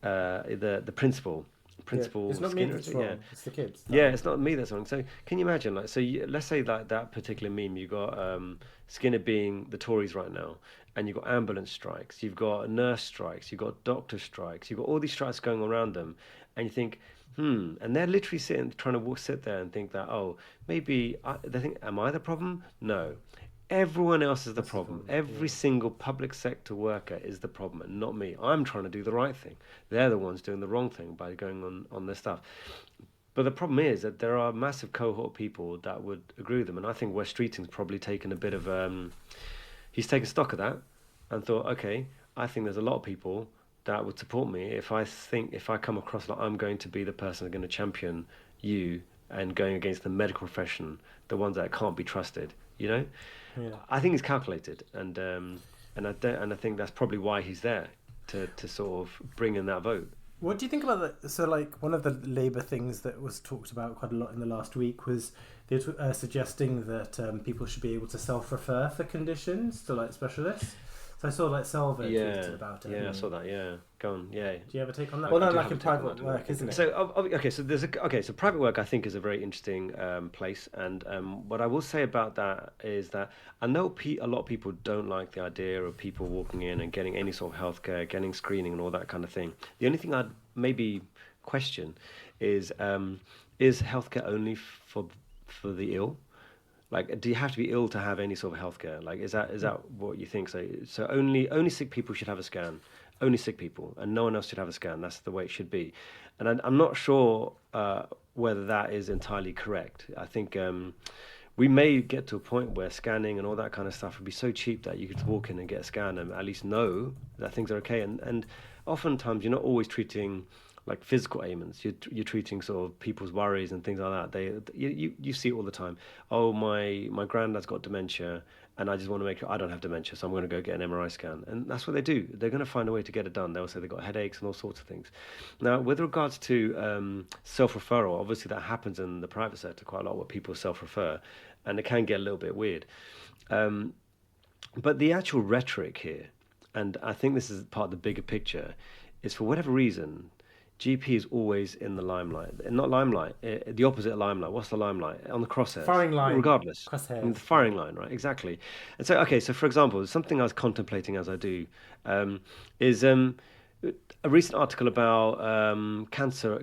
the principal, Yeah, it's not me Skinner. that's Yeah, wrong. It's the kids that yeah, are. it's not me that's wrong. So can you imagine, like, let's say that particular meme, you got Skinner being the Tories right now, and you've got ambulance strikes, you've got nurse strikes, you've got doctor strikes, you've got all these strikes going around them, and you think, and they're literally trying to sit there and think that, oh, maybe they think, am I the problem? No. Everyone else is the That's the problem. problem. Every Yeah. single public sector worker is the problem, and not me. I'm trying to do the right thing. They're the ones doing the wrong thing by going on this stuff. But the problem is that there are a massive cohort of people that would agree with them, and I think Wes Streeting's probably taken a bit of he's taken stock of that and thought, okay, I think there's a lot of people that would support me if I come across like I'm going to be the person that's going to champion you and going against the medical profession, the ones that can't be trusted. Yeah. I think he's calculated, and I think that's probably why he's there to sort of bring in that vote. What do you think about that? So, like, one of the Labour things that was talked about quite a lot in the last week was they were suggesting that people should be able to self-refer for conditions to like specialists. So I saw like Selva Yeah, tweeted about it. yeah, I And saw that. Yeah, go on. Yeah, do you have a take on that? I Well, no, do like have a in take on private that. work, isn't it? So okay, so private work I think is a very interesting place, and what I will say about that is that I know a lot of people don't like the idea of people walking in and getting any sort of healthcare, getting screening and all that kind of thing. The only thing I'd maybe question is healthcare only for the ill? Like, do you have to be ill to have any sort of healthcare? Like, is that what you think? So only sick people should have a scan, only sick people, and no one else should have a scan. That's the way it should be, and I'm not sure whether that is entirely correct. I think we may get to a point where scanning and all that kind of stuff would be so cheap that you could walk in and get a scan and at least know that things are okay. And oftentimes you're not always treating like physical ailments. You're treating sort of people's worries and things like that. You see it all the time. Oh, my granddad's got dementia, and I just want to make sure I don't have dementia, so I'm going to go get an MRI scan. And that's what they do. They're going to find a way to get it done. They'll say they've got headaches and all sorts of things. Now, with regards to self-referral, obviously that happens in the private sector quite a lot, where people self-refer, and it can get a little bit weird. Um, but the actual rhetoric here, and I think this is part of the bigger picture, is for whatever reason, GP is always in the limelight. Not limelight, the opposite of limelight. What's the limelight? On the crosshairs. Firing line, Regardless. In crosshairs. the firing line, right? Exactly. And so, okay, so for example, something I was contemplating as I do is a recent article about cancer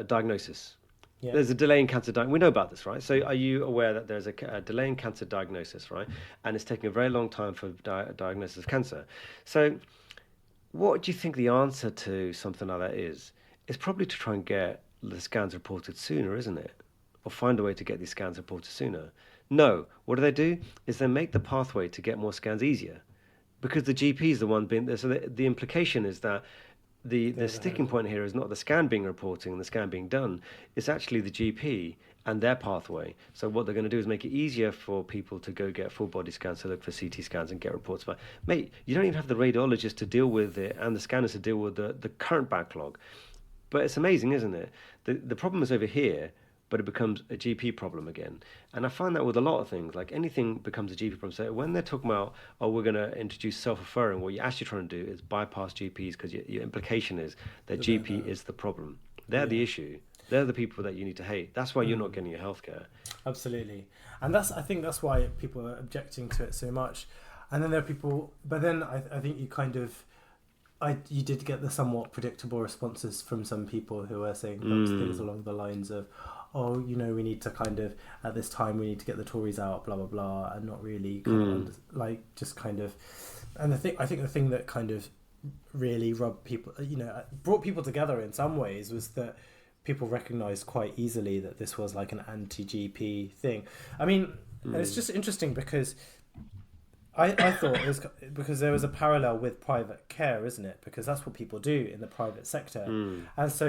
diagnosis. Yeah. There's a delay in cancer we know about this, right? So are you aware that there's a delay in cancer diagnosis, right? And it's taking a very long time for diagnosis of cancer. So what do you think the answer to something like that is? It's probably to try and get the scans reported sooner, isn't it? Or find a way to get these scans reported sooner. No, what do? Is they make the pathway to get more scans easier because the GP is the one being there. So the implication is that the They're the sticking point here is not the scan being reporting and the scan being done. It's actually the GP and their pathway. So what they're going to do is make it easier for people to go get full body scans, to look for CT scans and get reports back. Mate, you don't even have the radiologist to deal with it and the scanners to deal with the current backlog. But it's amazing, isn't it? The problem is over here, but it becomes a GP problem again. And I find that with a lot of things, like anything becomes a GP problem. So when they're talking about, oh, we're going to introduce self-referring, what you're actually trying to do is bypass GPs because your implication is that GP is the problem. They're the yeah. issue. They're the people that you need to hate. That's why you're not getting your healthcare. Absolutely, and I think that's why people are objecting to it so much. And then there are people, but then I think you kind of, you did get the somewhat predictable responses from some people who were saying things along the lines of, oh, we need to kind of, at this time we need to get the Tories out, blah blah blah, and not really kind of like just kind of, and I think the thing that kind of really rubbed people, brought people together in some ways was that people recognized quite easily that this was like an anti-GP thing. I mean, and it's just interesting because I thought it was because there was a parallel with private care, isn't it? Because that's what people do in the private sector. And so,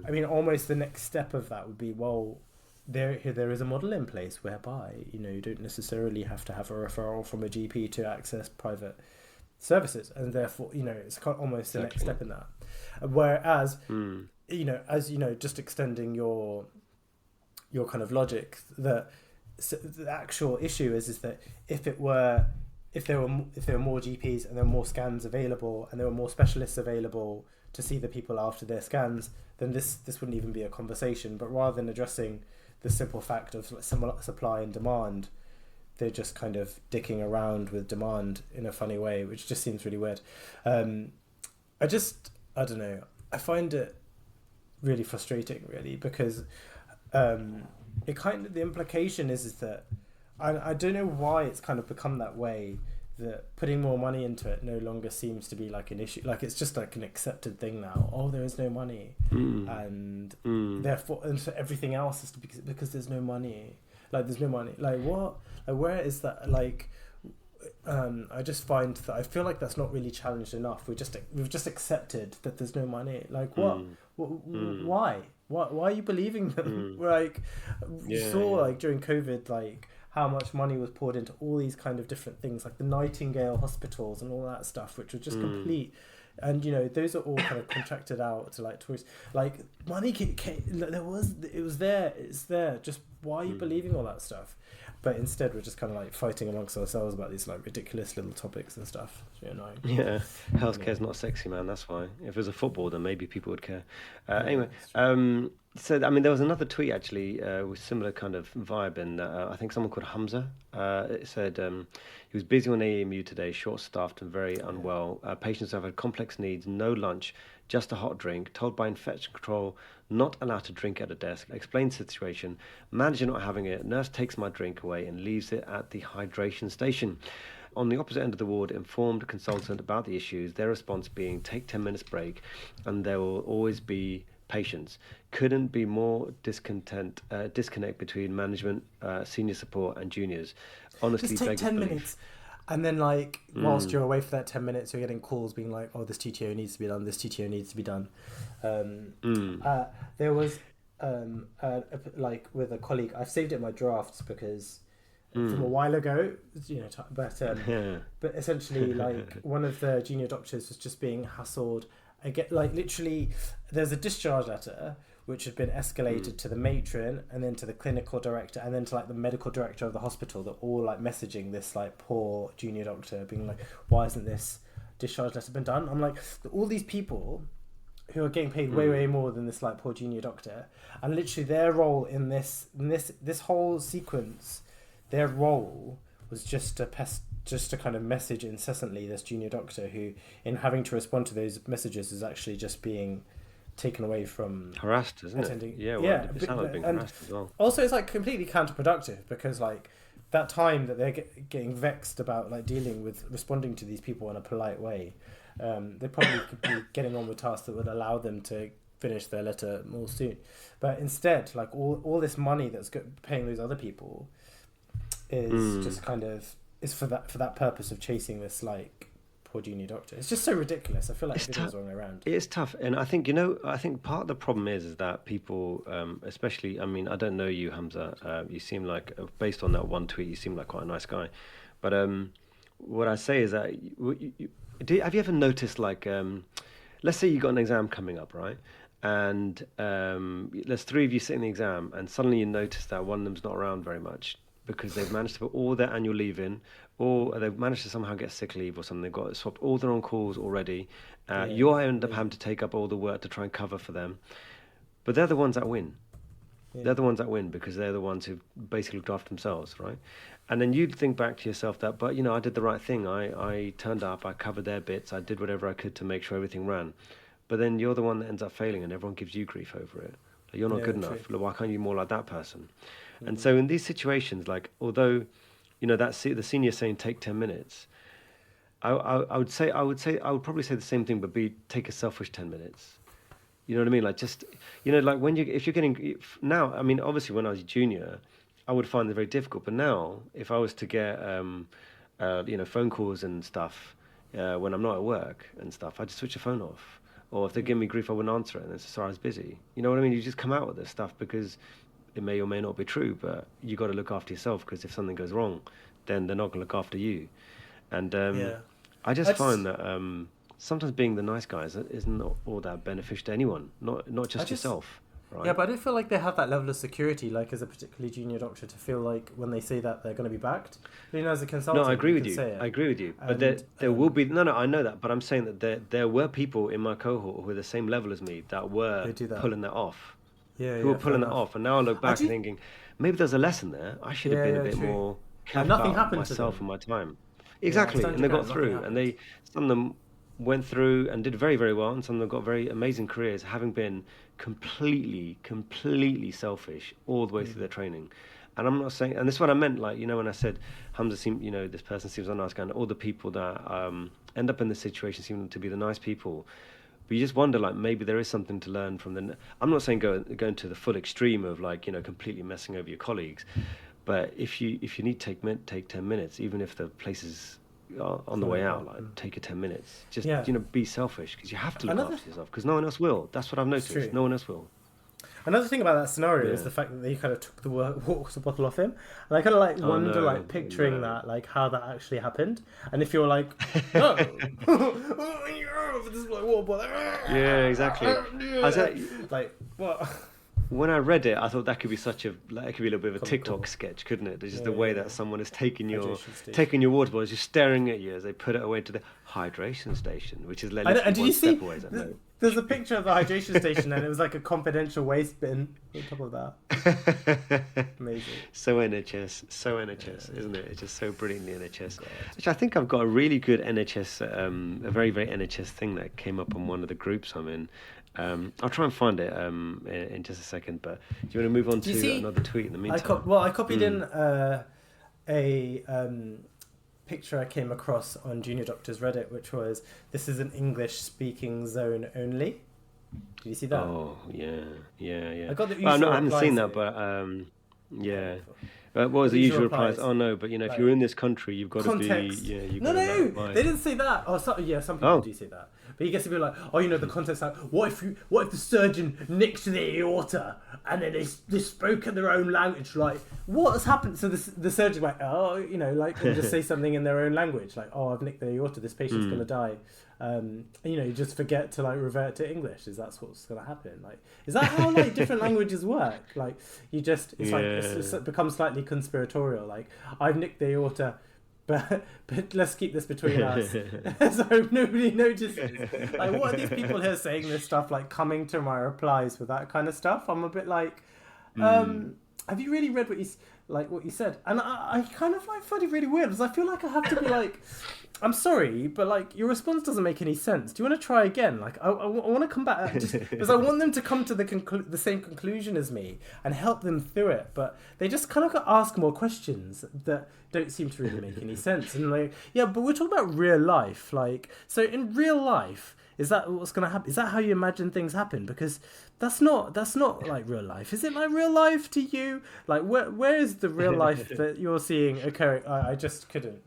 I mean, almost the next step of that would be, well, there is a model in place whereby, you don't necessarily have to have a referral from a GP to access private services. And therefore, it's almost the next step in that. Whereas, just extending your kind of logic, the actual issue is that if there were more GPs and there were more scans available and there were more specialists available to see the people after their scans, then this wouldn't even be a conversation. But rather than addressing the simple fact of supply and demand, they're just kind of dicking around with demand in a funny way, which just seems really weird. I don't know. I find it really frustrating, really, because it kind of, the implication is that I don't know why it's kind of become that way, that putting more money into it no longer seems to be like an issue. Like it's just like an accepted thing now. Oh, there is no money, and therefore, and so everything else is because there's no money. Like there's no money. Like what? Like where is that? Like I just find that I feel like that's not really challenged enough. We've just accepted that there's no money. Like what? Why? Why are you believing them? Like you saw like during COVID, like how much money was poured into all these kind of different things, like the Nightingale hospitals and all that stuff, which was just complete. And those are all kind of contracted out to like tourists. Like money it was there. It's there. Just why are you believing all that stuff? But instead, we're just kind of like fighting amongst ourselves about these like ridiculous little topics and stuff. It's really annoying. Yeah, healthcare's not sexy, man. That's why. If it was a football, then maybe people would care. Anyway, so I mean, there was another tweet actually with similar kind of vibe, and I think someone called Hamza. It said he was busy on AEMU today, short-staffed and very unwell. Patients have had complex needs, no lunch, just a hot drink. Told by infection control not allowed to drink at a desk. Explained the situation. Manager not having it. Nurse takes my drink away and leaves it at the hydration station. On the opposite end of the ward, informed consultant about the issues, their response being take 10 minutes break and there will always be patients. Couldn't be more disconnect between management, senior support and juniors. Honestly, just take 10 minutes. And then, like, whilst you're away for that 10 minutes, you're getting calls being like, oh, this TTO needs to be done, this TTO needs to be done. There was, like, with a colleague, I've saved it in my drafts because from a while ago, but essentially, like, one of the junior doctors was just being hassled. I get, like, literally, there's a discharge letter which had been escalated to the matron and then to the clinical director and then to like the medical director of the hospital. They're all like messaging this like poor junior doctor being like, why isn't this discharge letter been done? I'm like, all these people who are getting paid way more than this like poor junior doctor, and literally their role in this whole sequence, their role was just to kind of message incessantly this junior doctor who, in having to respond to those messages, is actually just being taken away from Harassed, isn't it? attending. Yeah, well, Yeah, it sounds like being and harassed as well. also it's like completely counterproductive because like that time that they're getting vexed about like dealing with responding to these people in a polite way, they probably could be getting on with tasks that would allow them to finish their letter more soon. But instead, like all this money that's paying those other people is just kind of is for that purpose of chasing this like poor junior doctor. It's just so ridiculous. I feel like It's everything's tough. wrong around. It's tough, and I think I think part of the problem is that people, especially, I mean, I don't know you, Hamza. You seem like, based on that one tweet, you seem like quite a nice guy. But what I say is that, have you ever noticed, like, let's say you got an exam coming up, right? And there's three of you sitting in the exam, and suddenly you notice that one of them's not around very much because they've managed to put all their annual leave in, or they've managed to somehow get sick leave or something. They've got swapped all their on calls already. Yeah, You end up having to take up all the work to try and cover for them. But they're the ones that win. yeah, They're the ones that win because they're the ones who basically looked after themselves, right? And then you'd think back to yourself that, but I did the right thing. I turned up, I covered their bits, I did whatever I could to make sure everything ran. But then you're the one that ends up failing and everyone gives you grief over it. Like, you're not yeah, good true. enough. Like, why can't you be more like that person? And Mm. so in these situations, like, although, the senior saying take 10 minutes, I would probably say the same thing, but take a selfish 10 minutes. You know what I mean? Like, just, like if you're now, I mean, obviously when I was a junior, I would find it very difficult. But now, if I was to get, phone calls and stuff, when I'm not at work and stuff, I just switch the phone off. Or if they give me grief, I wouldn't answer it. And it's sorry, I was busy. You know what I mean? You just come out with this stuff because it may or may not be true, but you got to look after yourself because if something goes wrong, then they're not going to look after you. And Yeah. I I just just find that sometimes being the nice guy is not all that beneficial to anyone, not I just just yourself, Yeah, right? but I don't feel like they have that level of security, like as a particularly junior doctor, to feel like when they say that they're going to be backed. As a No, I consultant, agree you with can you. say I it, agree with you. But and there will be no, I know that. But I'm saying that there were people in my cohort who were the same level as me that were they do that. pulling that off, Yeah, who were yeah, fair pulling that enough. off. And now I look I back and do. thinking, maybe there's a lesson there. I should have Yeah, been a yeah, bit true. more And careful nothing about happened to myself them. and my time. Yeah, I Exactly, stand and your they got ground. Nothing through, and happened. some of them went through and did very, very well, and some of them got very amazing careers, having been completely selfish all the way through Mm. their training. And I'm not saying, and this is what I meant, like, when I said Hamza seemed, this person seems a nice guy, and all the people that end up in this situation seem to be the nice people. But you just wonder, like, maybe there is something to learn from the. I'm not saying going to the full extreme of, like, completely messing over your colleagues, but if you need to take 10 minutes, even if the place is on the way Falling out, apart. like Mm. take a 10 minutes. Just Yeah, be selfish because you have to look another. after yourself because no one else will. That's what I've It's noticed. true. No one else will. Another thing about that scenario is Yeah. the fact that they kind of took the water bottle off him, and I kind of like Oh wonder, no, like picturing no. that, like how that actually happened, and if you're like, no, this is like water bottle, Yeah, exactly. I said like what? when I read it, I thought that could be it could be a little bit of a Comical. TikTok sketch, couldn't it? There's just Yeah, the way yeah, that yeah. someone has taken Hydration station. water bottle, just staring at you as they put it away to the hydration station, which is I know, literally and did one you step see? away. Is that no? There's a picture of the hydration station, and it was like a confidential waste bin on top of that. Amazing. So NHS, isn't it? It's just so brilliantly NHS. God. Actually, I think I've got a really good NHS, a very, very NHS thing that came up on one of the groups I'm in. I'll try and find it in just a second. But do you want to move on Do you to see? another tweet in the meantime? I copied in Mm. a picture I came across on Junior Doctors Reddit, which was this is an English speaking zone only. Did you see that? Oh, yeah. I got the Well, usual I haven't replies seen that, here. but yeah. Wonderful. What was The the usual usual replies? replies, Oh no, but if like, you're in this country, you've got to be, context. you've No, got to no, abide. they didn't say that. Oh, some people Oh, do say that. But you get to be like, oh, the context. Like, what if the surgeon nicked the aorta and then they spoke in their own language? Like, what has happened? So the surgeon went, oh, like, and just say something in their own language, like, oh, I've nicked the aorta. This patient's gonna die. And, you just forget to like revert to English. Is that what's gonna happen? Like, is that how like different languages work? Like, you just it becomes slightly conspiratorial. Like, I've nicked the aorta. But let's keep this between us, so nobody notices. Like, what are these people here saying this stuff? Like, coming to my replies with that kind of stuff. I'm a bit like, have you really read what he's like what you said, and I kind of like find it really weird because I feel like I have to be like, I'm sorry, but like your response doesn't make any sense. Do you want to try again? Like I want to come back just because I want them to come to the same conclusion as me and help them through it, but they just kind of ask more questions that don't seem to really make any sense. And like, yeah, but we're talking about real life. Like, so in real life, is that what's going to happen? Is that how you imagine things happen? Because that's not like real life. Is it like real life to you? Like where is the real life that you're seeing occurring? I just couldn't.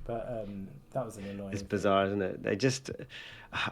But that was an annoying It's thing. bizarre, isn't it?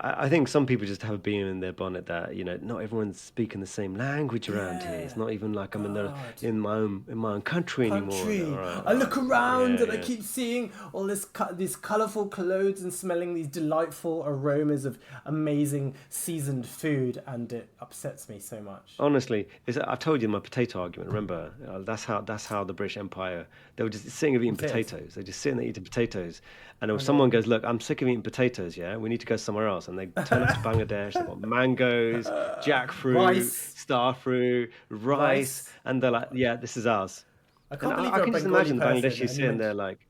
I think some people just have a beam in their bonnet that not everyone's speaking the same language around here. Yeah. It's not even like I'm God. in my own country anymore. Country. All right, I look around yeah, and I keep seeing all these colourful clothes and smelling these delightful aromas of amazing seasoned food, and it upsets me so much. Honestly, I've told you my potato argument. Remember, that's how the British Empire, they were just sitting of eating potatoes. They just sitting there eating potatoes, and if someone goes, "Look, I'm sick of eating potatoes. Yeah, we need to go somewhere else," and they turn up to Bangladesh. They've got mangoes, jackfruit, Rice. starfruit, rice, Rice. and they're like, "Yeah, this is ours." I And can't believe I you're a can just Bengali imagine the person Bangladeshis and you sitting there mentioned... like,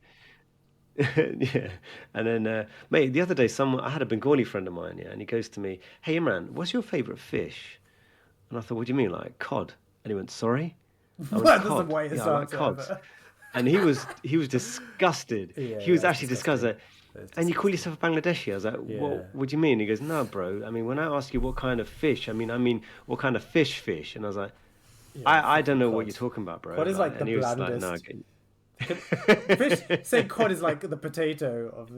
yeah. And then, mate, the other day, I had a Bengali friend of mine, yeah, and he goes to me, "Hey, Imran, what's your favorite fish?" And I thought, "What do you mean, like cod?" And he went, "Sorry?" I went, That's the "Cod. whitest Yeah, I like answer cods." ever. And he was disgusted. Yeah, He was that's actually disgusted. disgusting. That's And you call disgusting. yourself a Bangladeshi? I was like, Yeah. what do you mean? He goes, "No, bro. I mean, when I ask you what kind of fish, I mean, what kind of fish?" And I was like, Yeah, I fucking don't know what cod. you're talking about, bro. Cod is Like, like the and he was like, "No, I blandest. get you." Could, fish say cod is like the potato of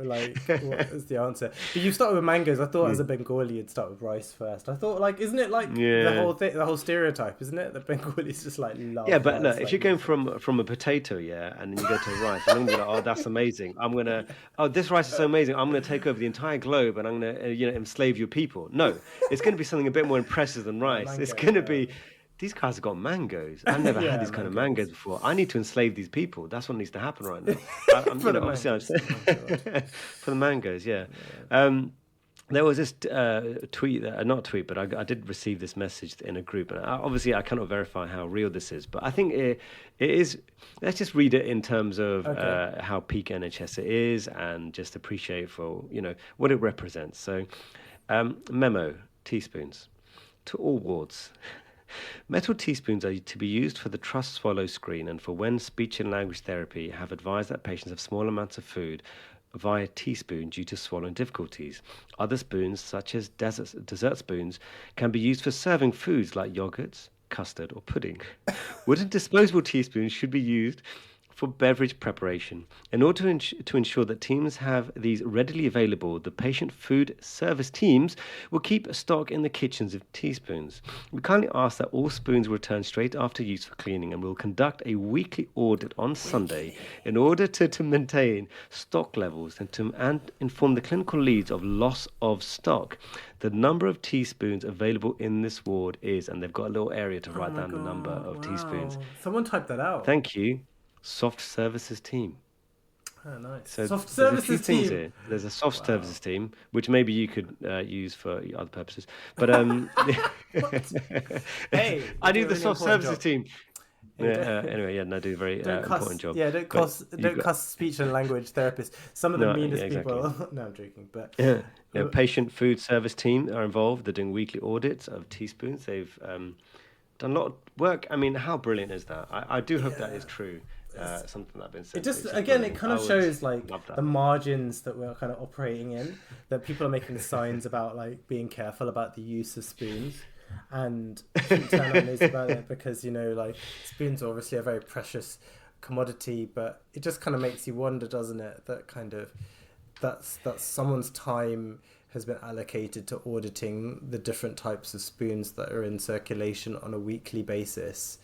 like what is the answer? But you started with mangoes. I thought as a Bengali you'd start with rice first. I thought like isn't it like the Yeah. whole thing, the whole stereotype, isn't it? That Bengalis just like Yeah, love but look, rice if like you're going nothing. from a potato, yeah, and then you go to rice, I'm gonna be like, "Oh, that's amazing. Oh, this rice is so amazing. I'm gonna take over the entire globe and I'm gonna, enslave your people." No, it's gonna be something a bit more impressive than rice. It's Mango, gonna be, these guys have got mangoes. I've never had yeah, these kind of mangoes mangoes before. I need to enslave these people. That's what needs to happen right now. I'm, for the obviously, I'm mangoes. Oh god. for the mangoes, yeah. Yeah. Um, there was this tweet, not a tweet, but I did receive this message in a group, and obviously I cannot verify how real this is, but I think it is. Let's just read it in terms of Okay. how peak NHS it is, and just appreciate for what it represents. So, memo: teaspoons to all wards. Metal teaspoons are to be used for the Trust Swallow screen and for when speech and language therapy have advised that patients have small amounts of food via teaspoon due to swallowing difficulties. Other spoons, such as dessert spoons, can be used for serving foods like yogurts, custard, or pudding. Wooden disposable teaspoons should be used for beverage preparation. In order to ensure that teams have these readily available, the patient food service teams will keep stock in the kitchens of teaspoons. We kindly ask that all spoons return straight after use for cleaning, and we'll conduct a weekly audit on Sunday in order to maintain stock levels and inform the clinical leads of loss of stock. The number of teaspoons available in this ward is, and they've got a little area to Oh write my down the number god! of teaspoons. Wow. Someone typed that out. Thank you, soft services team. Oh, nice. So Soft there's a few services things team. here. There's a soft Wow. services team, which maybe you could use for other purposes. But What? Hey, they I do need a the really soft important services job. team. Hey, Yeah, anyway, yeah, no, do a very don't important cuss. job. Yeah, But you've don't got cuss speech and language therapists. Some of the no, yeah, meanest exactly. people. No, I'm joking. But Yeah, patient food service team are involved. They're doing weekly audits of teaspoons. They've done a lot of work. I mean, how brilliant is that? I do hope that is yeah, true. it's, Something that I've been it said. just It's just again it brilliant. kind I of would shows like love the that. margins that we're kind of operating in. That people are making signs about like being careful about the use of spoons. And shouldn't turn our nose about it because like spoons are obviously a very precious commodity, but it just kind of makes you wonder, doesn't it? That kind of that's someone's time has been allocated to auditing the different types of spoons that are in circulation on a weekly basis.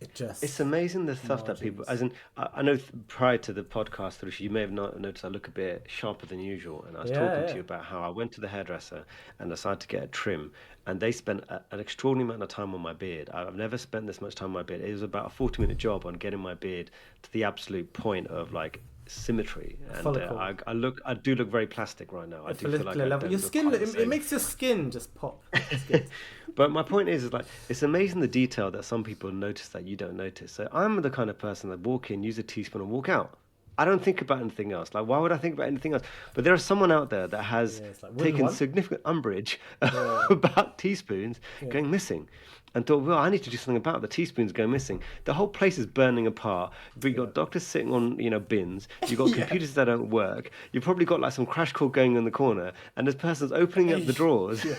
It It's just amazing the stuff that people, margins. as in, I know prior to the podcast, Rishi, you may have not noticed I look a bit sharper than usual. And I was Yeah, talking to yeah. you about how I went to the hairdresser and decided to get a trim. And they spent an extraordinary amount of time on my beard. I've never spent this much time on my beard. It was about a 40-minute job on getting my beard to the absolute point of like symmetry, and Follicle. I do look very plastic right now. I A do feel like follicular I level. Your don't look skin, quite the it same. makes your skin just pop. It's good. But my point is like it's amazing the detail that some people notice that you don't notice. So I'm the kind of person that walk in, use a teaspoon, and walk out. I don't think about anything else. Like, why would I think about anything else? But there is someone out there that Yeah, has it's like wooden taken one. significant umbrage Yeah, about teaspoons yeah. going missing and thought, well, I need to do something about the teaspoons going missing. The whole place is burning apart. But you've Yeah. got doctors sitting on, bins. You've got Yeah. computers that don't work. You've probably got like some crash call going in the corner. And this person's opening up the drawers Yeah.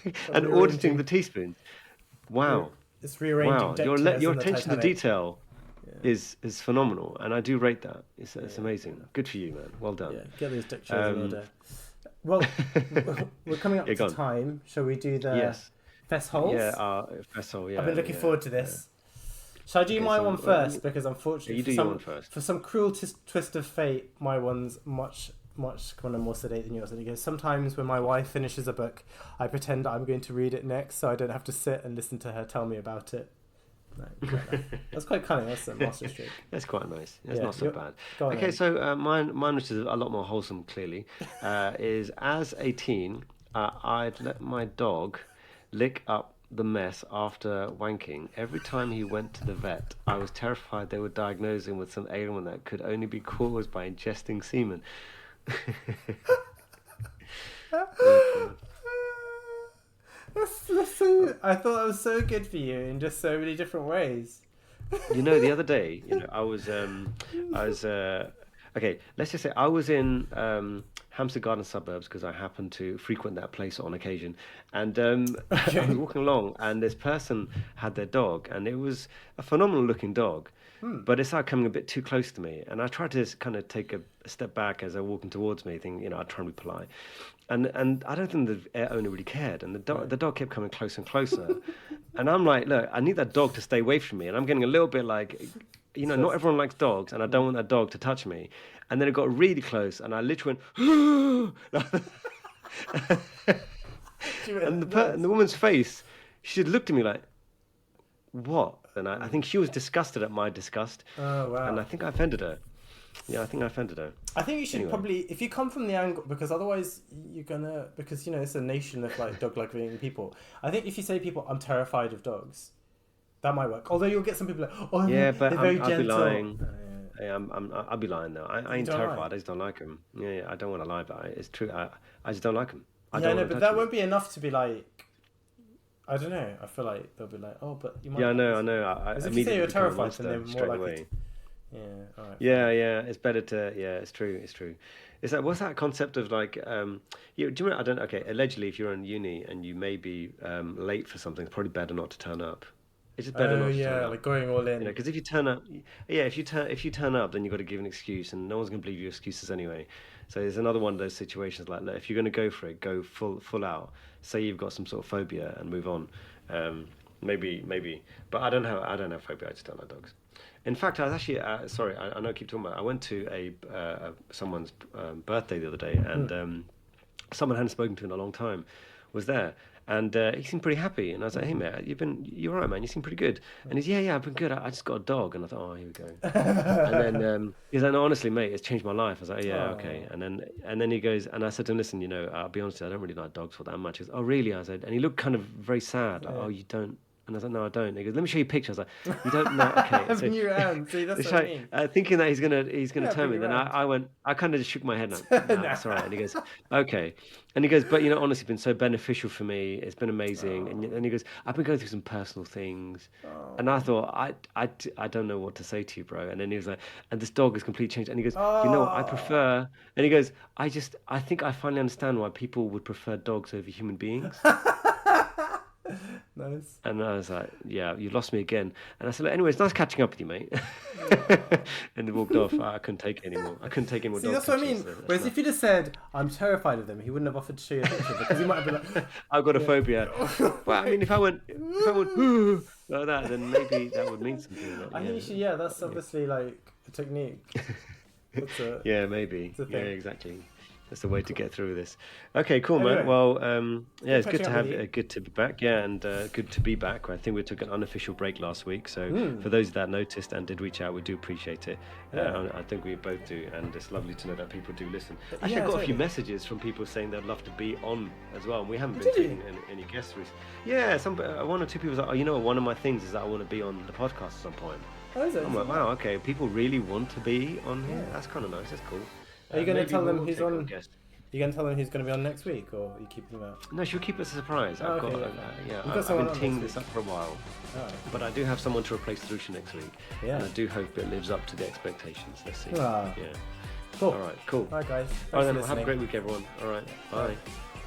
Like and auditing the rearranging. teaspoons. Re- Wow. it's rearranging Wow. deck chairs Your in the attention to Titanic. detail Yeah. is phenomenal, and I do rate that. It's Yeah. amazing. Good for you, man. Well done. Yeah. Get those deck chairs in Um, order. Well, we're coming up yeah, to go on. time. Shall we do the Yes. fest Yeah. holes? Vessel. I've Yeah. been looking Yeah. forward to this. Shall I do Okay. my So one first? Because unfortunately, you for do your some one first. for some cruel twist of fate, my one's much kind of more sedate than yours. And it goes, sometimes when my wife finishes a book, I pretend I'm going to read it next, so I don't have to sit and listen to her tell me about it. No, that's quite cunning. That's a master stroke. That's quite nice. It's Yeah, not so bad. go on Okay, then. so mine, which is a lot more wholesome, clearly, is as a teen, I'd let my dog lick up the mess after wanking. Every time he went to the vet, I was terrified they would diagnose him with some ailment that could only be caused by ingesting semen. Okay. That's so, I thought that was so good for you in just so many different ways. The other day, I was, okay, let's just say I was in Hampstead Garden suburbs because I happen to frequent that place on occasion. And I was Okay. walking along, and this person had their dog, and it was a phenomenal looking dog. But it started coming a bit too close to me, and I tried to kind of take a step back as they're walking towards me, thinking, I'd try and be polite. And I don't think the owner really cared, and Right. the dog kept coming closer and closer. And I'm like, look, I need that dog to stay away from me, and I'm getting a little bit like, not Stressed. everyone likes dogs, and I don't want that dog to touch me. And then it got really close, and I literally went, She went and nuts. the woman's face, she just looked at me like, what? And I think she was disgusted at my disgust, Oh and wow. I think I offended her. Yeah, I think I offended her. I think you should Anyway, probably, if you come from the angle, because otherwise you're gonna, because it's a nation of like dog-loving people. I think if you say to people, I'm terrified of dogs, that might work. Although you'll get some people like, oh, yeah, but they're very I'll be gentle. lying. Yeah. Yeah, I'll be lying though. I You ain't don't terrified. like. I just don't like them. Yeah, I don't want to lie, but it's true. I just don't like them. I Yeah, don't no, want but them that touching me. won't be enough to be like, I don't know. I feel like they'll be like, oh, but you might Yeah, I like know, this. I know. I As if you say immediately you're become a terrified, then they're monster more straight likely away. to. Yeah, all right, fair Yeah, enough. yeah, it's better to. Yeah, it's true. It's true. Is that what's that concept of like? Do you remember? I don't. Okay, allegedly, if you're in uni and you may be late for something, it's probably better not to turn up. It's just better Oh not to turn yeah, up. like going all in. Because if you turn up, yeah, if you turn up, then you've got to give an excuse, and no one's gonna believe your excuses anyway. So there's another one of those situations like, look, if you're gonna go for it, go full out. Say you've got some sort of phobia and move on. Maybe, but I don't have phobia. I just don't like dogs. In fact, I was actually sorry. I know I keep talking about. I went to someone's birthday the other day, Hmm. and someone I hadn't spoken to in a long time was there. And he seemed pretty happy, and I was like, "Hey, mate, you're right, man. You seem pretty good." And he's, "Yeah, I've been good. I just got a dog." And I thought, "Oh, here we go." And then he's like, "No, honestly, mate, it's changed my life." I was like, "Yeah, okay." Oh, And then he goes, and I said to him, "Listen, I'll be honest, with you, I don't really like dogs for that much." He goes, "Oh, really?" I said, and he looked kind of very sad. Like, yeah. "Oh, you don't?" And I was like, "No, I don't." He goes, "Let me show you a picture." I was like, "You don't know?" Okay, so Having your hand. See, that's it's what I like mean. thinking that he's gonna Yeah, turn bring me. your Then hand. I went. I kind of just shook my head. And no, Nah. it's all right. And he goes, okay. And he goes, but honestly, it's been so beneficial for me. It's been amazing. Oh, And he goes, I've been going through some personal things. And I oh, thought, I don't know what to say to you, bro. And then he was like, and this dog has completely changed. And he goes, I oh. prefer. And he goes, I think I finally understand why people would prefer dogs over human beings. Nice. And I was like, yeah, you lost me again. And I said, anyway, it's nice catching up with you, mate. Oh. And he walked off. I couldn't take it anymore. I couldn't take any more See, dog that's what I pictures. mean. So that's Whereas nice. if you'd have said, I'm terrified of them, he wouldn't have offered to show you a picture because he might have been like, I've got a yeah. phobia. Well, I mean, if I went like that, then maybe that would mean something. But I yeah, think you should, yeah, that's yeah, obviously like a technique. That's a, yeah, maybe. it's a Yeah, thing. exactly. That's the way to get through this. Okay, cool, man. Anyway, Well, yeah, good it's good catching to up with have, you. good to be back. Yeah, and good to be back. I think we took an unofficial break last week, so Hmm. for those that noticed and did reach out, we do appreciate it. Yeah. I think we both do, and it's lovely to know that people do listen. Actually, Yeah, I got a few totally. messages from people saying they'd love to be on as well, and we haven't been Did you? taking any guests recently. Yeah, some one or two people was like, oh, you know what? One of my things is that I want to be on the podcast at some point. Oh, is it? I'm like, wow, okay, people really want to be on here. Yeah. That's kind of nice. That's cool. Are you going to Maybe tell we them will who's take on? guests. You going to tell them who's going to be on next week, or are you keeping them out? No, she'll keep us a surprise. Oh, I've got, okay, yeah. yeah, You've got I've someone been on teeing next this up for a while, Oh, but I do have someone to replace Thrusha next week, yeah. and I do hope it lives up to the expectations. Let's see. Ah, Yeah. cool. All right. Cool. All right, guys. All Thanks right, for then. Have a listening. great week, everyone. All right. Bye. Bye.